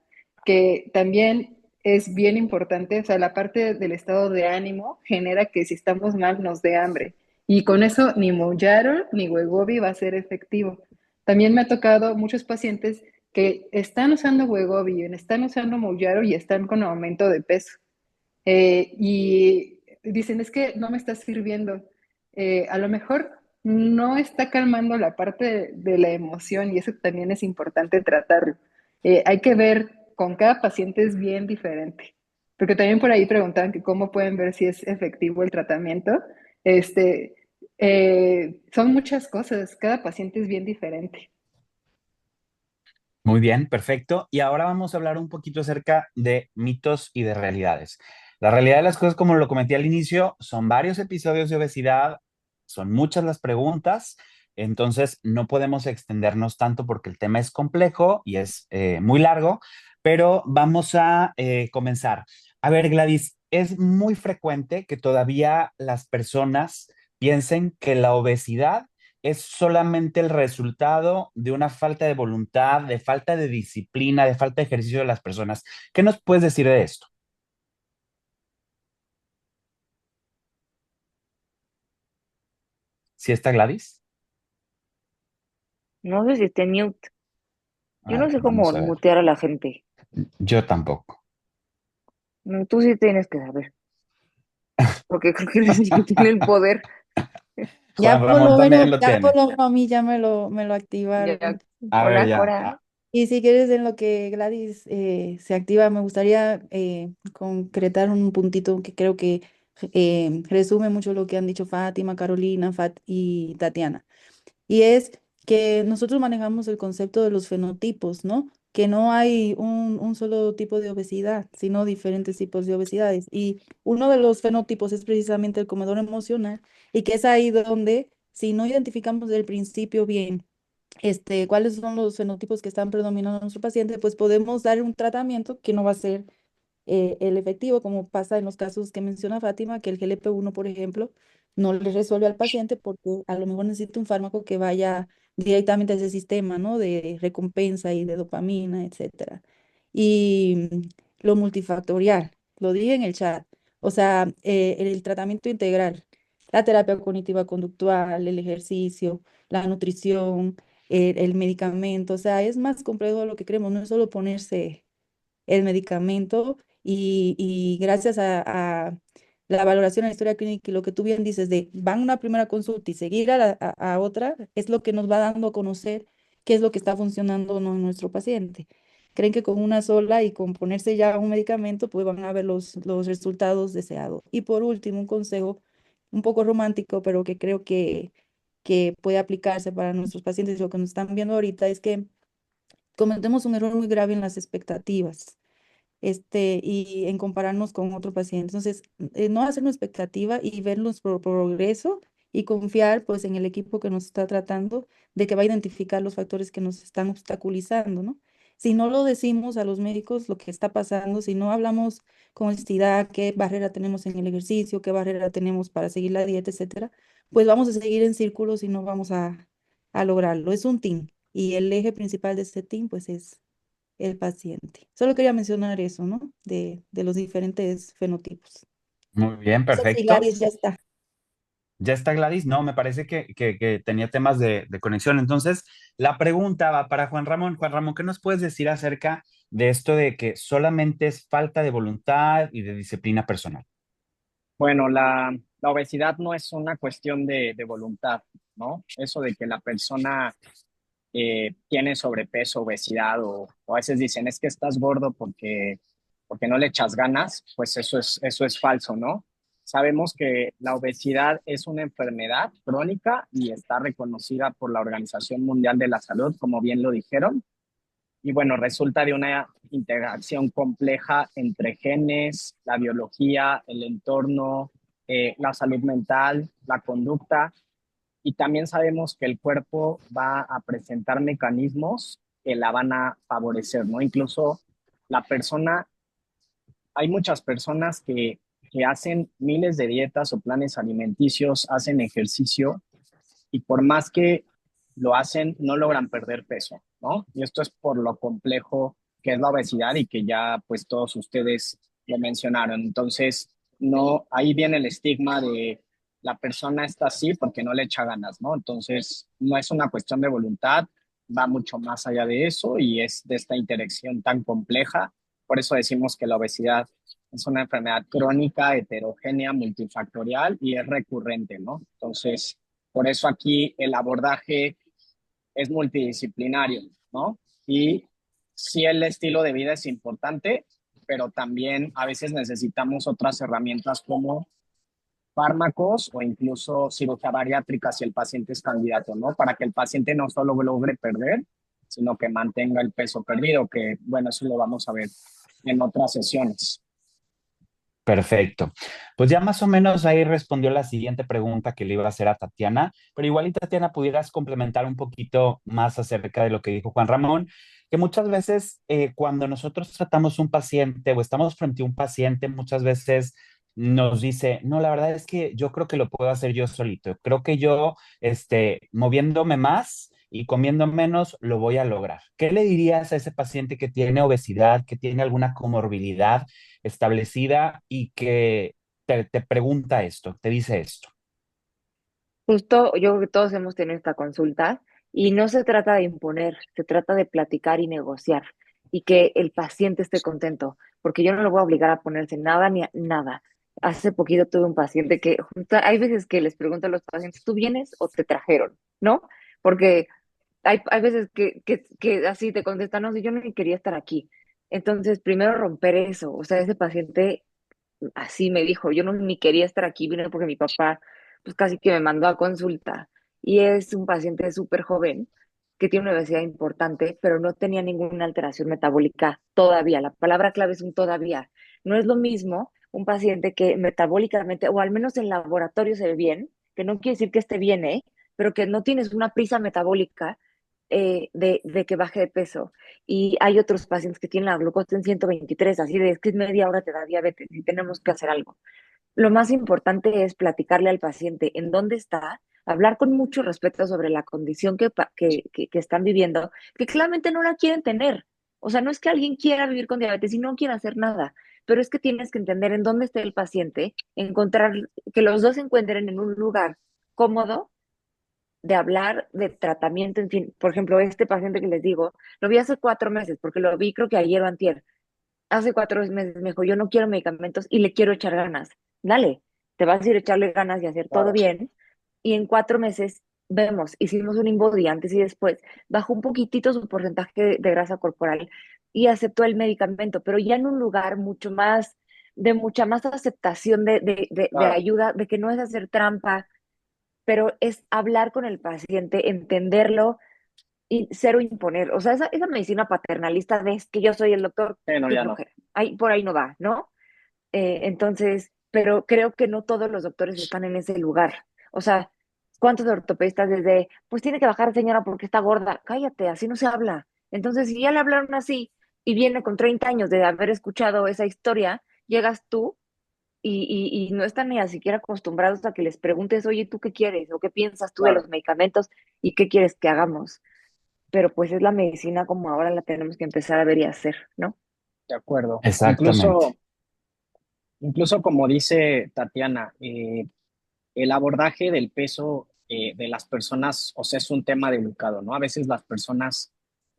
que también es bien importante. O sea, la parte del estado de ánimo genera que si estamos mal nos dé hambre. Y con eso ni Mounjaro ni Wegovy va a ser efectivo. También me ha tocado muchos pacientes que están usando Wegovy, están usando Mounjaro y están con aumento de peso. Y dicen, es que no me está sirviendo. A lo mejor no está calmando la parte de la emoción y eso también es importante tratarlo. Hay que ver, con cada paciente es bien diferente, porque también por ahí preguntaban que cómo pueden ver si es efectivo el tratamiento. Este, son muchas cosas, cada paciente es bien diferente. Muy bien, perfecto. Y ahora vamos a hablar un poquito acerca de mitos y de realidades. La realidad de las cosas, como lo comenté al inicio, son varios episodios de obesidad, son muchas las preguntas, entonces no podemos extendernos tanto porque el tema es complejo y es muy largo, pero vamos a comenzar. A ver, Gladys, es muy frecuente que todavía las personas piensen que la obesidad es solamente el resultado de una falta de voluntad, de falta de disciplina, de falta de ejercicio de las personas. ¿Qué nos puedes decir de esto? ¿Sí está Gladys? No sé si esté mute, yo A no ver, sé cómo vamos a ver. mutear a la gente. Yo tampoco. No, tú sí tienes que saber, porque creo que eres el que tiene el poder. Juan Ramón también lo Ya por tiene. lo menos a mí ya me lo Ya, activaron. A ver, hola, ya. Cora. Y si quieres, en lo que Gladys se activa, me gustaría concretar un puntito que creo que resume mucho lo que han dicho Fátima, Carolina, y Tatiana. Y es que nosotros manejamos el concepto de los fenotipos, ¿no? Que no hay un solo tipo de obesidad, sino diferentes tipos de obesidades. Y uno de los fenotipos es precisamente el comedor emocional, y que es ahí donde, si no identificamos desde el principio bien, cuáles son los fenotipos que están predominando en nuestro paciente, pues podemos dar un tratamiento que no va a ser el efectivo, como pasa en los casos que menciona Fátima, que el GLP-1, por ejemplo, no le resuelve al paciente porque a lo mejor necesita un fármaco que vaya directamente a ese sistema, ¿no? De recompensa y de dopamina, etcétera. Y lo multifactorial, lo dije en el chat, o sea, el tratamiento integral, la terapia cognitiva conductual, el ejercicio, la nutrición, el medicamento, o sea, es más complejo de lo que creemos, no es solo ponerse el medicamento y gracias a la valoración en la historia clínica y lo que tú bien dices de van a una primera consulta y seguir a otra, es lo que nos va dando a conocer qué es lo que está funcionando o no en nuestro paciente. Creen que con una sola y con ponerse ya un medicamento, pues van a ver los resultados deseados. Y por último, un consejo un poco romántico, pero que creo que puede aplicarse para nuestros pacientes, lo que nos están viendo ahorita es que cometemos un error muy grave en las expectativas. y en compararnos con otro paciente. Entonces, no hacer una expectativa y ver nuestro progreso y confiar pues en el equipo que nos está tratando de que va a identificar los factores que nos están obstaculizando, ¿no? Si no lo decimos a los médicos lo que está pasando, si no hablamos con honestidad qué barrera tenemos en el ejercicio, qué barrera tenemos para seguir la dieta, etcétera, pues vamos a seguir en círculos y no vamos a lograrlo. Es un team y el eje principal de este team pues es el paciente. Solo quería mencionar eso, ¿no? De los diferentes fenotipos. Muy bien, No sé si perfecto. Gladys ya está. ¿Ya está Gladys? No, me parece que tenía temas de conexión. Entonces, la pregunta va para Juan Ramón. Juan Ramón, ¿qué nos puedes decir acerca de esto de que solamente es falta de voluntad y de disciplina personal? Bueno, la obesidad no es una cuestión de voluntad, ¿no? Eso de que la persona tiene sobrepeso, obesidad, o a veces dicen, es que estás gordo porque no le echas ganas, pues eso es falso, ¿no? Sabemos que la obesidad es una enfermedad crónica y está reconocida por la Organización Mundial de la Salud, como bien lo dijeron. Y bueno, resulta de una interacción compleja entre genes, la biología, el entorno, la salud mental, la conducta. Y también sabemos que el cuerpo va a presentar mecanismos que la van a favorecer, ¿no? Incluso la persona, hay muchas personas que hacen miles de dietas o planes alimenticios, hacen ejercicio y por más que lo hacen, no logran perder peso, ¿no? Y esto es por lo complejo que es la obesidad y que ya pues todos ustedes lo mencionaron. Entonces, no, ahí viene el estigma de la persona está así porque no le echa ganas, ¿no? Entonces, no es una cuestión de voluntad, va mucho más allá de eso y es de esta interacción tan compleja. Por eso decimos que la obesidad es una enfermedad crónica, heterogénea, multifactorial y es recurrente, ¿no? Entonces, por eso aquí el abordaje es multidisciplinario, ¿no? Y sí el estilo de vida es importante, pero también a veces necesitamos otras herramientas como fármacos o incluso cirugía bariátrica si el paciente es candidato, ¿no? Para que el paciente no solo logre perder, sino que mantenga el peso perdido, que bueno, eso lo vamos a ver en otras sesiones. Perfecto. Pues ya más o menos ahí respondió la siguiente pregunta que le iba a hacer a Tatiana, pero igual y Tatiana pudieras complementar un poquito más acerca de lo que dijo Juan Ramón, que muchas veces cuando nosotros tratamos un paciente o estamos frente a un paciente, muchas veces nos dice, no, la verdad es que yo creo que lo puedo hacer yo solito, creo que yo, moviéndome más y comiendo menos, lo voy a lograr. ¿Qué le dirías a ese paciente que tiene obesidad, que tiene alguna comorbilidad establecida y que te pregunta esto, te dice esto? Justo, yo creo que todos hemos tenido esta consulta y no se trata de imponer, se trata de platicar y negociar y que el paciente esté contento, porque yo no lo voy a obligar a ponerse nada ni nada. Hace poquito tuve un paciente que, hay veces que les pregunto a los pacientes, ¿tú vienes o te trajeron? ¿No? Porque hay veces que así te contestan, no, si yo no ni quería estar aquí. Entonces, primero romper eso, o sea, ese paciente así me dijo, yo no ni quería estar aquí, vine porque mi papá pues casi que me mandó a consulta y es un paciente súper joven que tiene una obesidad importante, pero no tenía ninguna alteración metabólica todavía. La palabra clave es un todavía. No es lo mismo un paciente que metabólicamente, o al menos en laboratorio se ve bien, que no quiere decir que esté bien, ¿eh? Pero que no tienes una prisa metabólica de que baje de peso. Y hay otros pacientes que tienen la glucosa en 123, así de es que es media hora te da diabetes y tenemos que hacer algo. Lo más importante es platicarle al paciente en dónde está, hablar con mucho respeto sobre la condición que están viviendo, que claramente no la quieren tener. O sea, no es que alguien quiera vivir con diabetes y no quiera hacer nada, pero es que tienes que entender en dónde está el paciente, encontrar, que los dos se encuentren en un lugar cómodo de hablar de tratamiento, en fin. Por ejemplo, este paciente que les digo, lo vi hace 4 meses, porque lo vi creo que ayer o antier. Hace 4 meses me dijo, yo no quiero medicamentos y le quiero echar ganas. Dale, te vas a ir a echarle ganas y hacer todo Claro. bien. Y en 4 meses vemos, hicimos un InBody antes y después, bajó un poquitito su porcentaje de grasa corporal y aceptó el medicamento, pero ya en un lugar mucho más, de mucha más aceptación de Claro. ayuda, de que no es hacer trampa, pero es hablar con el paciente, entenderlo y cero imponer. O sea, esa medicina paternalista de es que yo soy el doctor, No, qué ya no. flojera. Ahí, por ahí no va, ¿no? Entonces, pero creo que no todos los doctores están en ese lugar. O sea, ¿cuántos ortopedistas desde, pues tiene que bajar señora porque está gorda? Cállate, así no se habla. Entonces, si ya le hablaron así y viene con 30 años de haber escuchado esa historia, llegas tú y no están ni siquiera acostumbrados a que les preguntes, oye, ¿tú qué quieres? ¿O qué piensas tú de Claro, los medicamentos? ¿Y qué quieres que hagamos? Pero pues es la medicina como ahora la tenemos que empezar a ver y hacer, ¿no? de acuerdo. Exactamente. Incluso como dice Tatiana, el abordaje del peso de las personas, o sea, es un tema delicado, ¿no? A veces las personas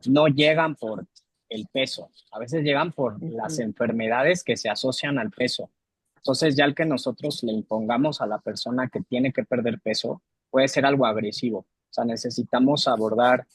no llegan por el peso, a veces llegan por las Ujú. enfermedades que se asocian al peso. Entonces, ya el que nosotros le impongamos a la persona que tiene que perder peso puede ser algo agresivo. O sea, necesitamos abordar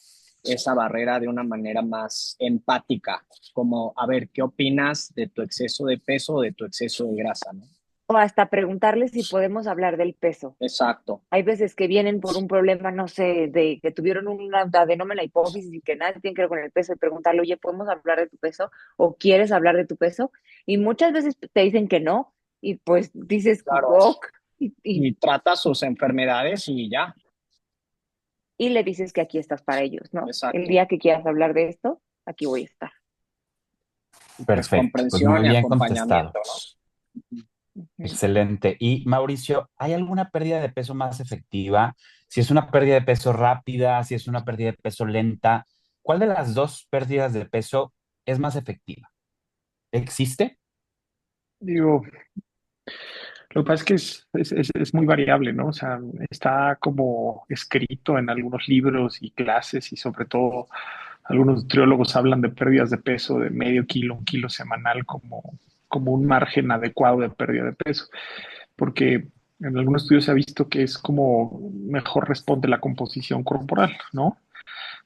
esa barrera de una manera más empática, como, a ver, ¿qué opinas de tu exceso de peso o de tu exceso de grasa, ¿no? O hasta preguntarles si podemos hablar del peso. Exacto, Hay veces que vienen por un problema, no sé, de que tuvieron una adenoma en la hipófisis y que nada tiene que ver con el peso y preguntarle, oye, ¿podemos hablar de tu peso? ¿O quieres hablar de tu peso? Y muchas veces te dicen que no y pues dices, claro. ok, y Y trata sus enfermedades y ya, y le dices que aquí estás para ellos, ¿no? El exacto. día que quieras hablar de esto, aquí voy a estar. Pues Perfecto. Pues muy comprensión y bien contestado. acompañamiento, ¿no? Ujú. Excelente. Y Mauricio, ¿hay alguna pérdida de peso más efectiva? Si es una pérdida de peso rápida, si es una pérdida de peso lenta, ¿cuál de las dos pérdidas de peso es más efectiva? ¿Existe? Digo, lo que pasa es que es muy variable, ¿no? O sea, está como escrito en algunos libros y clases y sobre todo algunos nutriólogos hablan de pérdidas de peso de medio kilo, un kilo semanal como un margen adecuado de pérdida de peso, porque en algunos estudios se ha visto que es como mejor responde la composición corporal, ¿no?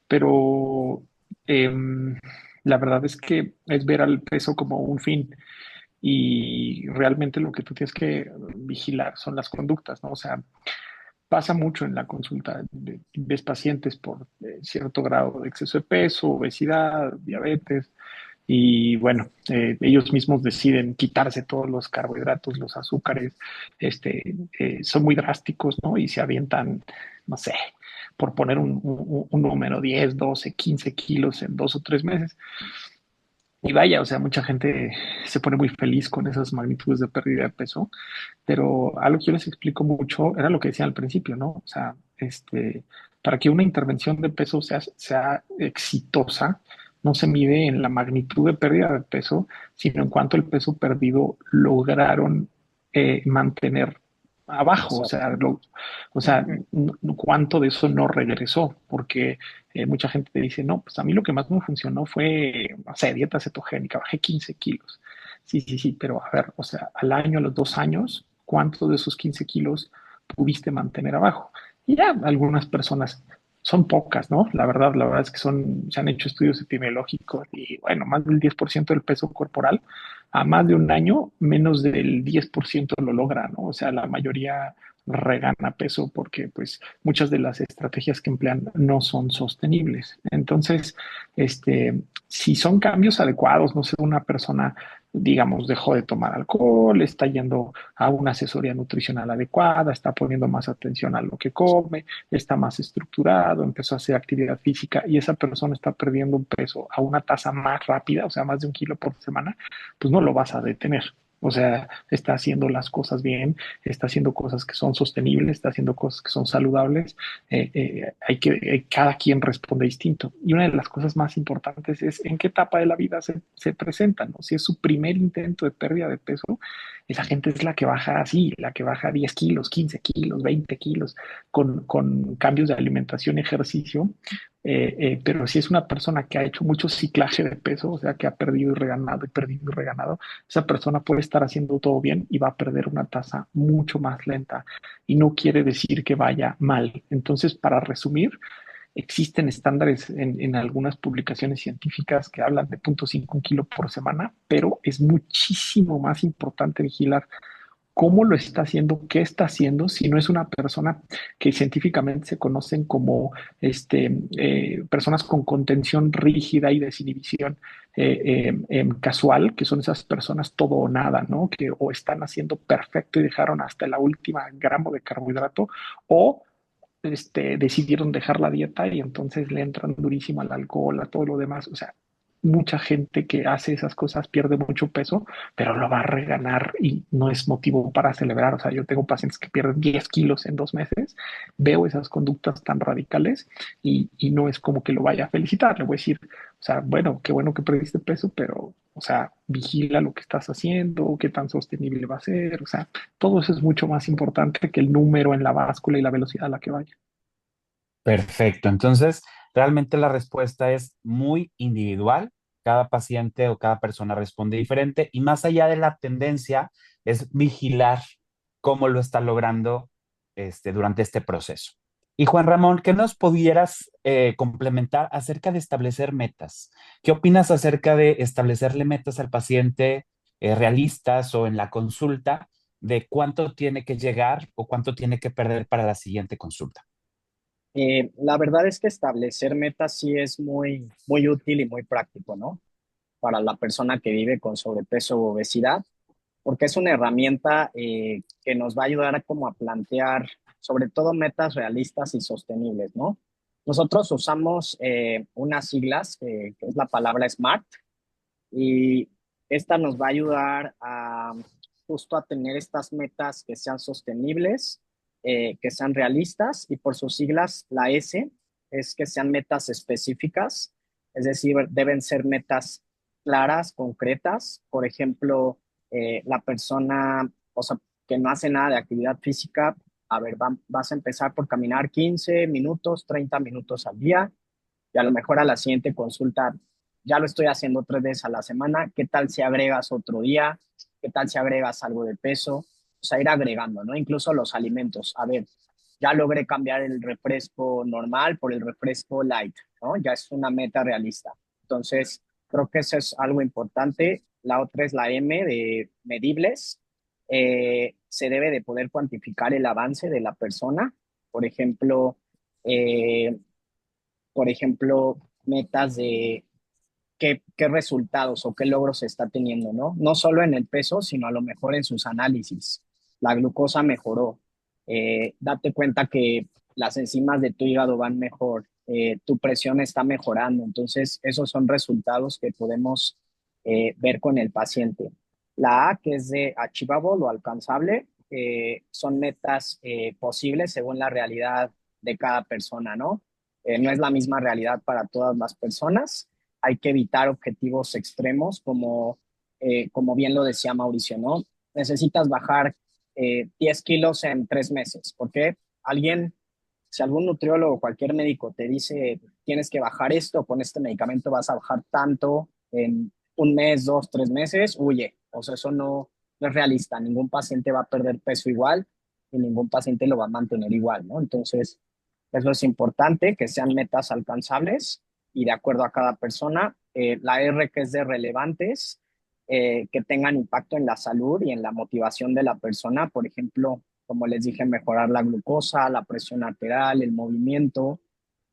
Pero la verdad es que es ver al peso como un fin y realmente lo que tú tienes que vigilar son las conductas, ¿no? O sea, pasa mucho en la consulta, ves pacientes por cierto grado de exceso de peso, obesidad, diabetes, y bueno, ellos mismos deciden quitarse todos los carbohidratos, los azúcares, son muy drásticos, ¿no? Y se avientan, no sé, por poner un número, 10 12 15 kilos en 2 o 3 meses. Y vaya, o sea, mucha gente se pone muy feliz con esas magnitudes de pérdida de peso, pero algo que yo les explico mucho era lo que decía al principio, ¿no? O sea, para que una intervención de peso sea exitosa, no se mide en la magnitud de pérdida de peso, sino en cuánto el peso perdido lograron mantener abajo, Exacto. o sea, Ujú. cuánto de eso no regresó, porque mucha gente te dice, no, pues a mí lo que más me funcionó fue, no sé, dieta cetogénica, bajé 15 kilos. Sí, sí, sí, pero a ver, o sea, al año, a los 2 años, ¿cuántos de esos 15 kilos pudiste mantener abajo? Y ya algunas personas, son pocas, ¿no? La verdad es que se han hecho estudios epidemiológicos y bueno, más del 10% del peso corporal a más de un año, menos del 10% lo logra, ¿no? O sea, la mayoría regana peso porque pues muchas de las estrategias que emplean no son sostenibles. Entonces, si son cambios adecuados, no sé, una persona, digamos, dejó de tomar alcohol, está yendo a una asesoría nutricional adecuada, está poniendo más atención a lo que come, está más estructurado, empezó a hacer actividad física y esa persona está perdiendo un peso a una tasa más rápida, o sea, más de un kilo por semana, pues no lo vas a detener. O sea, está haciendo las cosas bien, está haciendo cosas que son sostenibles, está haciendo cosas que son saludables. Cada quien responde distinto. Y una de las cosas más importantes es en qué etapa de la vida se presentan, ¿no? Si es su primer intento de pérdida de peso, esa gente es la que baja así, la que baja 10 kilos, 15 kilos, 20 kilos, con cambios de alimentación y ejercicio. Pero si es una persona que ha hecho mucho ciclaje de peso, o sea, que ha perdido y reganado y perdido y reganado, esa persona puede estar haciendo todo bien y va a perder una tasa mucho más lenta. Y no quiere decir que vaya mal. Entonces, para resumir, existen estándares en algunas publicaciones científicas que hablan de 0.5 kilo por semana, pero es muchísimo más importante vigilar cómo lo está haciendo, qué está haciendo, si no es una persona que científicamente se conocen como personas con contención rígida y desinhibición casual, que son esas personas todo o nada, ¿no? Que o están haciendo perfecto y dejaron hasta la última gramo de carbohidrato, o decidieron dejar la dieta y entonces le entran durísimo al alcohol, a todo lo demás. O sea, mucha gente que hace esas cosas pierde mucho peso, pero lo va a reganar y no es motivo para celebrar. O sea, yo tengo pacientes que pierden 10 kilos en 2 meses, veo esas conductas tan radicales y no es como que lo vaya a felicitar. Le voy a decir, o sea, bueno, qué bueno que perdiste peso, pero, o sea, vigila lo que estás haciendo, qué tan sostenible va a ser. O sea, todo eso es mucho más importante que el número en la báscula y la velocidad a la que vaya. Perfecto. Entonces, realmente la respuesta es muy individual. Cada paciente o cada persona responde diferente y más allá de la tendencia es vigilar cómo lo está logrando durante este proceso. Y Juan Ramón, ¿qué nos pudieras complementar acerca de establecer metas? ¿Qué opinas acerca de establecerle metas al paciente realistas o en la consulta de cuánto tiene que llegar o cuánto tiene que perder para la siguiente consulta? La verdad es que establecer metas sí es muy, muy útil y muy práctico, ¿no? Para la persona que vive con sobrepeso o obesidad, porque es una herramienta que nos va a ayudar a como a plantear sobre todo metas realistas y sostenibles, ¿no? Nosotros usamos unas siglas, que es la palabra SMART, y esta nos va a ayudar a justo a tener estas metas que sean sostenibles, que sean realistas, y por sus siglas, la S es que sean metas específicas, es decir, deben ser metas claras, concretas. Por ejemplo, la persona, o sea, que no hace nada de actividad física, a ver, vas a empezar por caminar 15 minutos, 30 minutos al día, y a lo mejor a la siguiente consulta ya lo estoy haciendo 3 veces a la semana. ¿Qué tal si agregas otro día? ¿Qué tal si agregas algo de peso? O sea, ir agregando, ¿no? Incluso los alimentos. A ver, ya logré cambiar el refresco normal por el refresco light, ¿no? Ya es una meta realista. Entonces, creo que eso es algo importante. La otra es la M de medibles. Se debe de poder cuantificar el avance de la persona. Por ejemplo, eh, metas de qué resultados o qué logros se está teniendo, ¿no? No solo en el peso, sino a lo mejor en sus análisis. La glucosa mejoró. Date cuenta que las enzimas de tu hígado van mejor, tu presión está mejorando. Entonces, esos son resultados que podemos ver con el paciente. La A, que es de achievable o alcanzable, son metas posibles según la realidad de cada persona, ¿no? No es la misma realidad para todas las personas. Hay que evitar objetivos extremos, como bien lo decía Mauricio, ¿no? Necesitas bajar 10 kilos en 3 meses, porque si algún nutriólogo o cualquier médico te dice tienes que bajar esto, con este medicamento vas a bajar tanto en un mes, 2, 3 meses, huye. O sea, eso no es realista. Ningún paciente va a perder peso igual y ningún paciente lo va a mantener igual, ¿no? Entonces, eso es importante, que sean metas alcanzables y de acuerdo a cada persona. La R, que es de relevantes, que tengan impacto en la salud y en la motivación de la persona. Por ejemplo, como les dije, mejorar la glucosa, la presión arterial, el movimiento.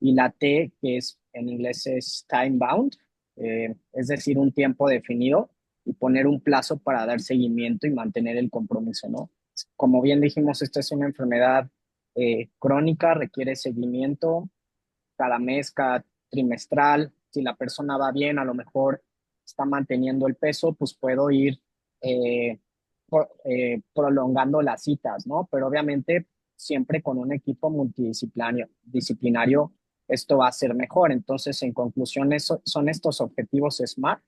Y la T, que es en inglés es time bound, es decir, un tiempo definido y poner un plazo para dar seguimiento y mantener el compromiso, ¿no? Como bien dijimos, esta es una enfermedad crónica, requiere seguimiento cada mes, cada trimestral. Si la persona va bien, a lo mejor está manteniendo el peso, pues puedo ir eh, prolongando las citas, ¿no? Pero obviamente siempre con un equipo multidisciplinario, esto va a ser mejor. Entonces, en conclusión, son estos objetivos SMART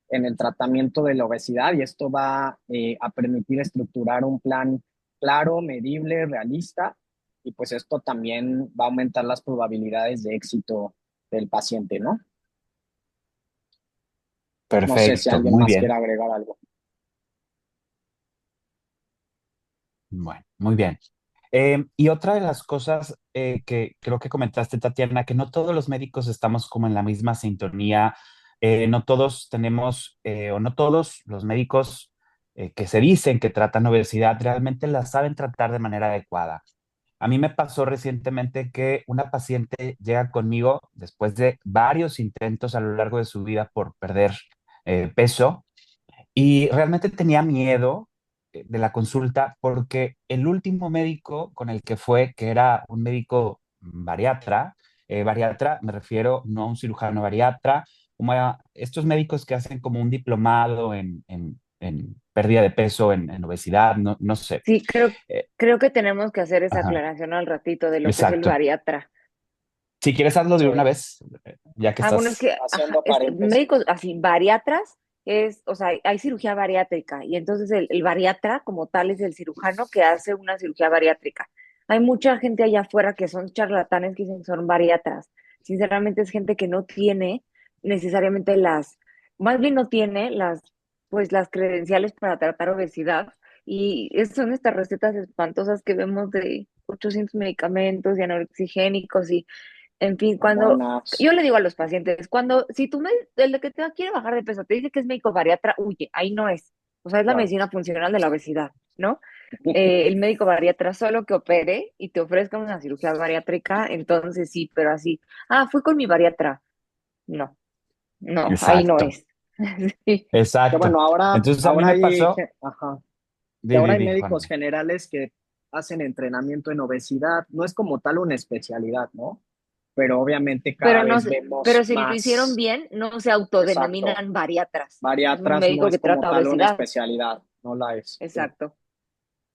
en el tratamiento de la obesidad, y esto va a permitir estructurar un plan claro, medible, realista, y pues esto también va a aumentar las probabilidades de éxito del paciente, ¿no? No sé si Perfecto, alguien muy más quiere bien. agregar algo. Bueno, muy bien. Y otra de las cosas que creo que comentaste, Tatiana, que no todos los médicos estamos como en la misma sintonía, no todos tenemos, o no todos los médicos que se dicen que tratan obesidad realmente la saben tratar de manera adecuada. A mí me pasó recientemente que una paciente llega conmigo después de varios intentos a lo largo de su vida por perder peso y realmente tenía miedo de la consulta porque el último médico con el que fue, que era un médico bariatra, me refiero no a un cirujano bariatra, como a estos médicos que hacen como un diplomado en pérdida de peso, en obesidad, no sé. Sí, Eh, creo que tenemos que hacer esa ajá, aclaración al ratito de lo que es el exacto. bariatra. Si quieres hazlo de Sí, una vez, ya que Ah, bueno, es estás. que, ajá, haciendo es que paréntesis. médicos así, bariatras o sea, hay cirugía bariátrica y entonces el bariatra como tal es el cirujano que hace una cirugía bariátrica. Hay mucha gente allá afuera que son charlatanes que dicen que son bariatras. Sinceramente es gente que no tiene necesariamente más bien no tiene pues las credenciales para tratar obesidad y son estas recetas espantosas que vemos de 800 medicamentos y anorexigénicos y en fin, Hormonas. yo le digo a los pacientes, si el de que te quiere bajar de peso te dice que es médico bariatra, huye, ahí no es. O sea, es la Claro. medicina funcional de la obesidad, ¿no? El médico bariatra solo que opere y te ofrezca una cirugía bariátrica, entonces sí, pero así, fui con mi bariatra. No, no, ahí no Exacto, es. Sí. Que exacto. bueno, Entonces a mí ahora me pasó, ajá, que ahora hay di, médicos Juan. generales que hacen entrenamiento en obesidad. No es como tal una especialidad, ¿no? Pero obviamente cada Pero vez pero vemos si lo hicieron más, bien, no se exacto. autodenominan bariatras. Es un Bariatras no médico es que como trata tal una obesidad. especialidad, no la es. Sí. Exacto.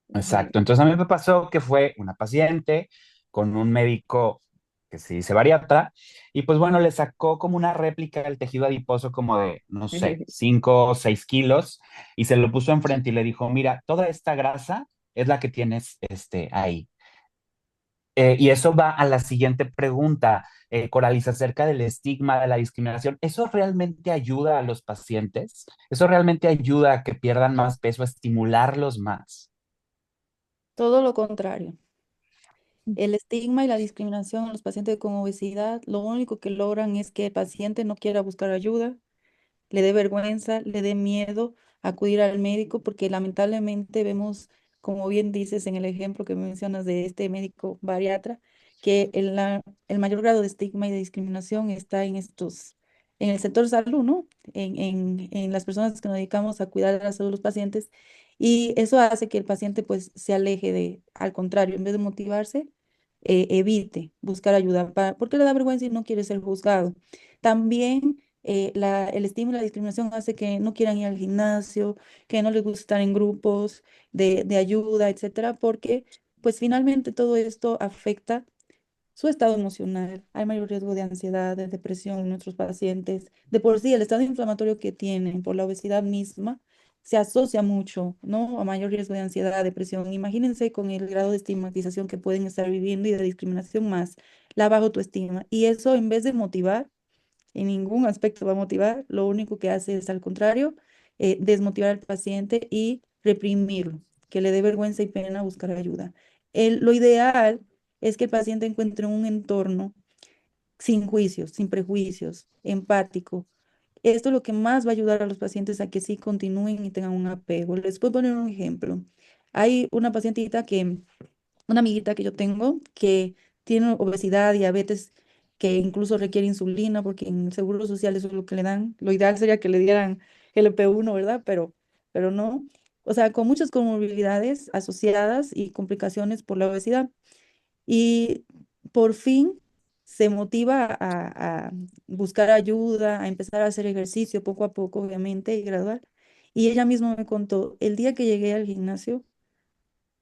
Ujú. Exacto. Entonces a mí me pasó que fue una paciente con un médico que se dice bariatra y pues bueno, le sacó como una réplica del tejido adiposo como de, no sé, 5 o 6 kilos y se lo puso enfrente y le dijo, mira, toda esta grasa es la que tienes ahí. Y eso va a la siguiente pregunta, Coralis, acerca del estigma, de la discriminación. ¿Eso realmente ayuda a los pacientes? ¿Eso realmente ayuda a que pierdan más peso, a estimularlos más? Todo lo contrario. El estigma y la discriminación en los pacientes con obesidad, lo único que logran es que el paciente no quiera buscar ayuda, le dé vergüenza, le dé miedo acudir al médico, porque lamentablemente vemos, como bien dices en el ejemplo que mencionas de este médico bariatra, que el mayor grado de estigma y de discriminación está en el sector salud, ¿no? En las personas que nos dedicamos a cuidar de la salud de los pacientes, y eso hace que el paciente pues se aleje al contrario, en vez de motivarse, evite buscar ayuda, porque le da vergüenza y no quiere ser juzgado. También el estigma y la discriminación hace que no quieran ir al gimnasio, que no les gusta estar en grupos de ayuda, etcétera, porque pues finalmente todo esto afecta su estado emocional. Hay mayor riesgo de ansiedad, de depresión en nuestros pacientes. De por sí, el estado inflamatorio que tienen por la obesidad misma se asocia mucho, ¿no? A mayor riesgo de ansiedad, depresión. Imagínense con el grado de estigmatización que pueden estar viviendo y de discriminación más la baja autoestima. Y eso, en vez de motivar, en ningún aspecto va a motivar, lo único que hace es al contrario, desmotivar al paciente y reprimirlo, que le dé vergüenza y pena buscar ayuda. Lo ideal es que el paciente encuentre un entorno sin juicios, sin prejuicios, empático. Esto es lo que más va a ayudar a los pacientes a que sí continúen y tengan un apego. Les puedo poner un ejemplo. Hay una amiguita que yo tengo que tiene obesidad, diabetes, que incluso requiere insulina, porque en el Seguro Social eso es lo que le dan. Lo ideal sería que le dieran GLP-1, ¿verdad? Pero no. O sea, con muchas comorbilidades asociadas y complicaciones por la obesidad. Y por fin se motiva a buscar ayuda, a empezar a hacer ejercicio poco a poco, obviamente, y gradual. Y ella misma me contó, el día que llegué al gimnasio,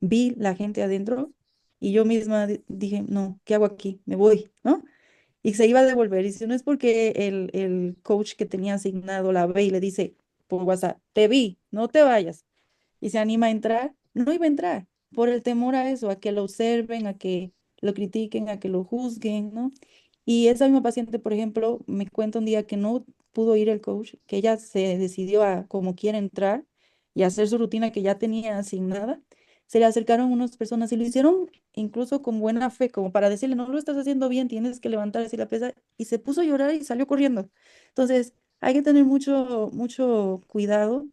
vi la gente adentro y yo misma dije, no, ¿qué hago aquí? Me voy, ¿no? Y se iba a devolver. Y si no es porque el coach que tenía asignado la ve y le dice por WhatsApp, te vi, no te vayas. Y se anima a entrar, no iba a entrar por el temor a eso, a que lo observen, a que lo critiquen, a que lo juzguen, ¿no? Y esa misma paciente, por ejemplo, me cuenta un día que no pudo ir el coach, que ella se decidió a como quiera entrar y hacer su rutina que ya tenía asignada. Se le acercaron unas personas y lo hicieron incluso con buena fe, como para decirle, no lo estás haciendo bien, tienes que levantar así la pesa. Y se puso a llorar y salió corriendo. Entonces, hay que tener mucho, mucho cuidado.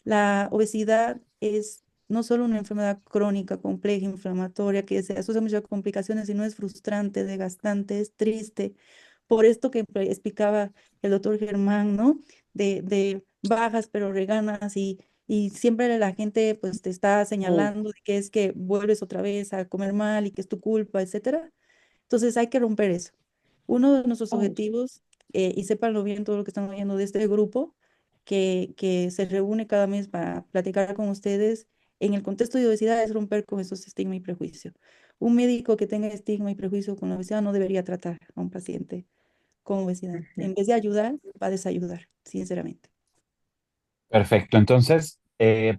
La obesidad es no solo una enfermedad crónica, compleja, inflamatoria, que se asocia a muchas complicaciones, sino es frustrante, desgastante, es triste. Por esto que explicaba el doctor Germán, ¿no? De bajas pero reganas y siempre la gente pues te está Mm, señalando de que es que vuelves otra vez a comer mal y que es tu culpa, etcétera. Entonces hay que romper eso. Uno de nuestros objetivos, y sépanlo bien todo lo que están oyendo de este grupo, que se reúne cada mes para platicar con ustedes en el contexto de obesidad, es romper con esos estigma y prejuicio. Un médico que tenga estigma y prejuicio con la obesidad no debería tratar a un paciente con obesidad. ujú. En vez de ayudar, va a desayudar, sinceramente. Perfecto. Entonces,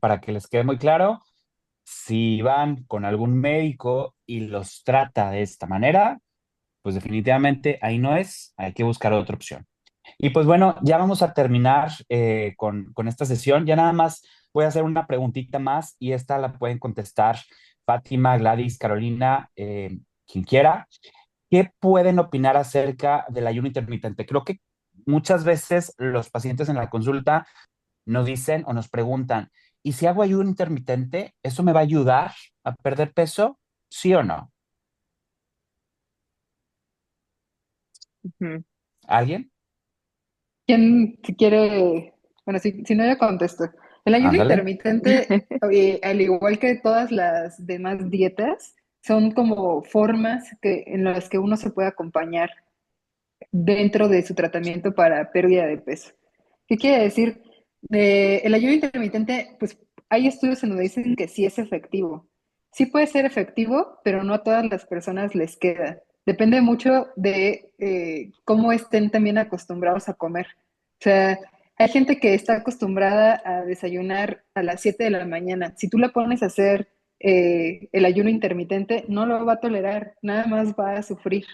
para que les quede muy claro, si van con algún médico y los trata de esta manera, pues definitivamente ahí no es, hay que buscar otra opción. Y pues bueno, ya vamos a terminar con esta sesión. Ya nada más voy a hacer una preguntita más y esta la pueden contestar Fátima, Gladys, Carolina, quien quiera. ¿Qué pueden opinar acerca del ayuno intermitente? Creo que muchas veces los pacientes en la consulta nos dicen o nos preguntan, ¿y si hago ayuno intermitente, eso me va a ayudar a perder peso? ¿Sí o no? Ujú. ¿Alguien? ¿Quién si quiere? Bueno, si no, yo contesto. El ayuno Ándale. intermitente, al igual que todas las demás dietas, son como formas en las que uno se puede acompañar dentro de su tratamiento para pérdida de peso. ¿Qué quiere decir? El ayuno intermitente, pues hay estudios en donde dicen que sí es efectivo. Sí puede ser efectivo, pero no a todas las personas les queda. Depende mucho de cómo estén también acostumbrados a comer. O sea, hay gente que está acostumbrada a desayunar a las 7 de la mañana. Si tú la pones a hacer el ayuno intermitente, no lo va a tolerar, nada más va a sufrir,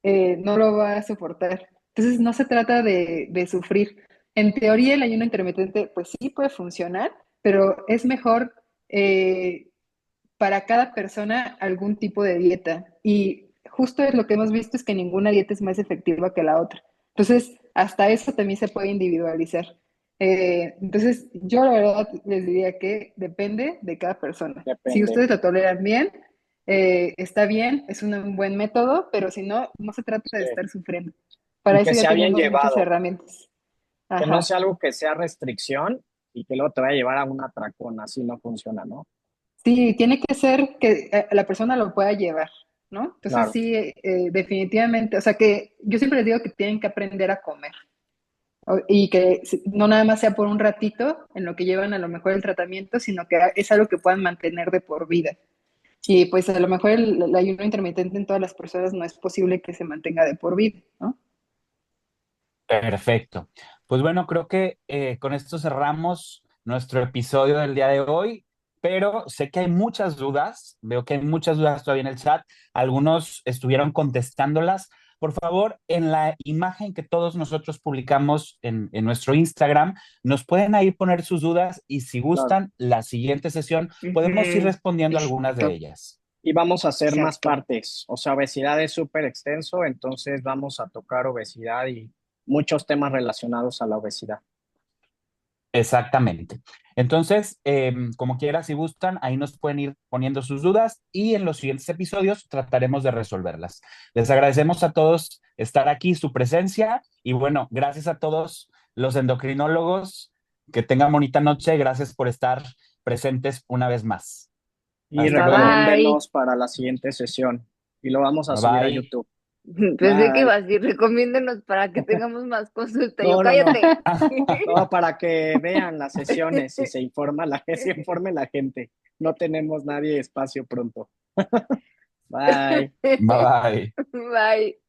no lo va a soportar. Entonces, no se trata de sufrir. En teoría, el ayuno intermitente, pues sí puede funcionar, pero es mejor para cada persona algún tipo de dieta. Y justo es lo que hemos visto es que ninguna dieta es más efectiva que la otra. Entonces, hasta eso también se puede individualizar. Entonces, yo la verdad les diría que depende de cada persona. Si Depende. ustedes lo toleran bien, está bien, es un buen método, pero si no, no se trata de Sí. estar sufriendo. Y Para que eso ya sea bien tenemos muchas llevado, herramientas. que no Ajá. sea algo que sea restricción y que luego te vaya a llevar a un atracón, así no funciona, ¿no? Sí, tiene que ser que la persona lo pueda llevar, ¿no? Entonces Claro. sí, definitivamente, o sea que yo siempre les digo que tienen que aprender a comer y que no nada más sea por un ratito en lo que llevan a lo mejor el tratamiento, sino que es algo que puedan mantener de por vida. Y pues a lo mejor el ayuno intermitente en todas las personas no es posible que se mantenga de por vida, ¿no? Perfecto. Pues bueno, creo que con esto cerramos nuestro episodio del día de hoy, pero sé que hay muchas dudas, veo que hay muchas dudas todavía en el chat, algunos estuvieron contestándolas. Por favor, en la imagen que todos nosotros publicamos en nuestro Instagram, nos pueden ahí poner sus dudas y si Claro. gustan, la siguiente sesión podemos ir Ujú. respondiendo algunas de Exacto, ellas. Y vamos a hacer más exacto. partes. O sea, obesidad es súper extenso, entonces vamos a tocar obesidad y muchos temas relacionados a la obesidad. Exactamente. Entonces, como quiera, si gustan, ahí nos pueden ir poniendo sus dudas y en los siguientes episodios trataremos de resolverlas. Les agradecemos a todos estar aquí, su presencia y bueno, gracias a todos los endocrinólogos. Que tengan bonita noche. Gracias por estar presentes una vez más. Y Hasta Bye luego. bye. recomiéndenos para la siguiente sesión y lo vamos a Bye subir a bye. YouTube. Pensé que Bye. iba a decir, recomiéndenos para que tengamos más consulta. Yo, No, no, no. cállate. No, para que vean las sesiones y se informe la gente. No tenemos nadie espacio pronto. Bye. Bye bye. Bye.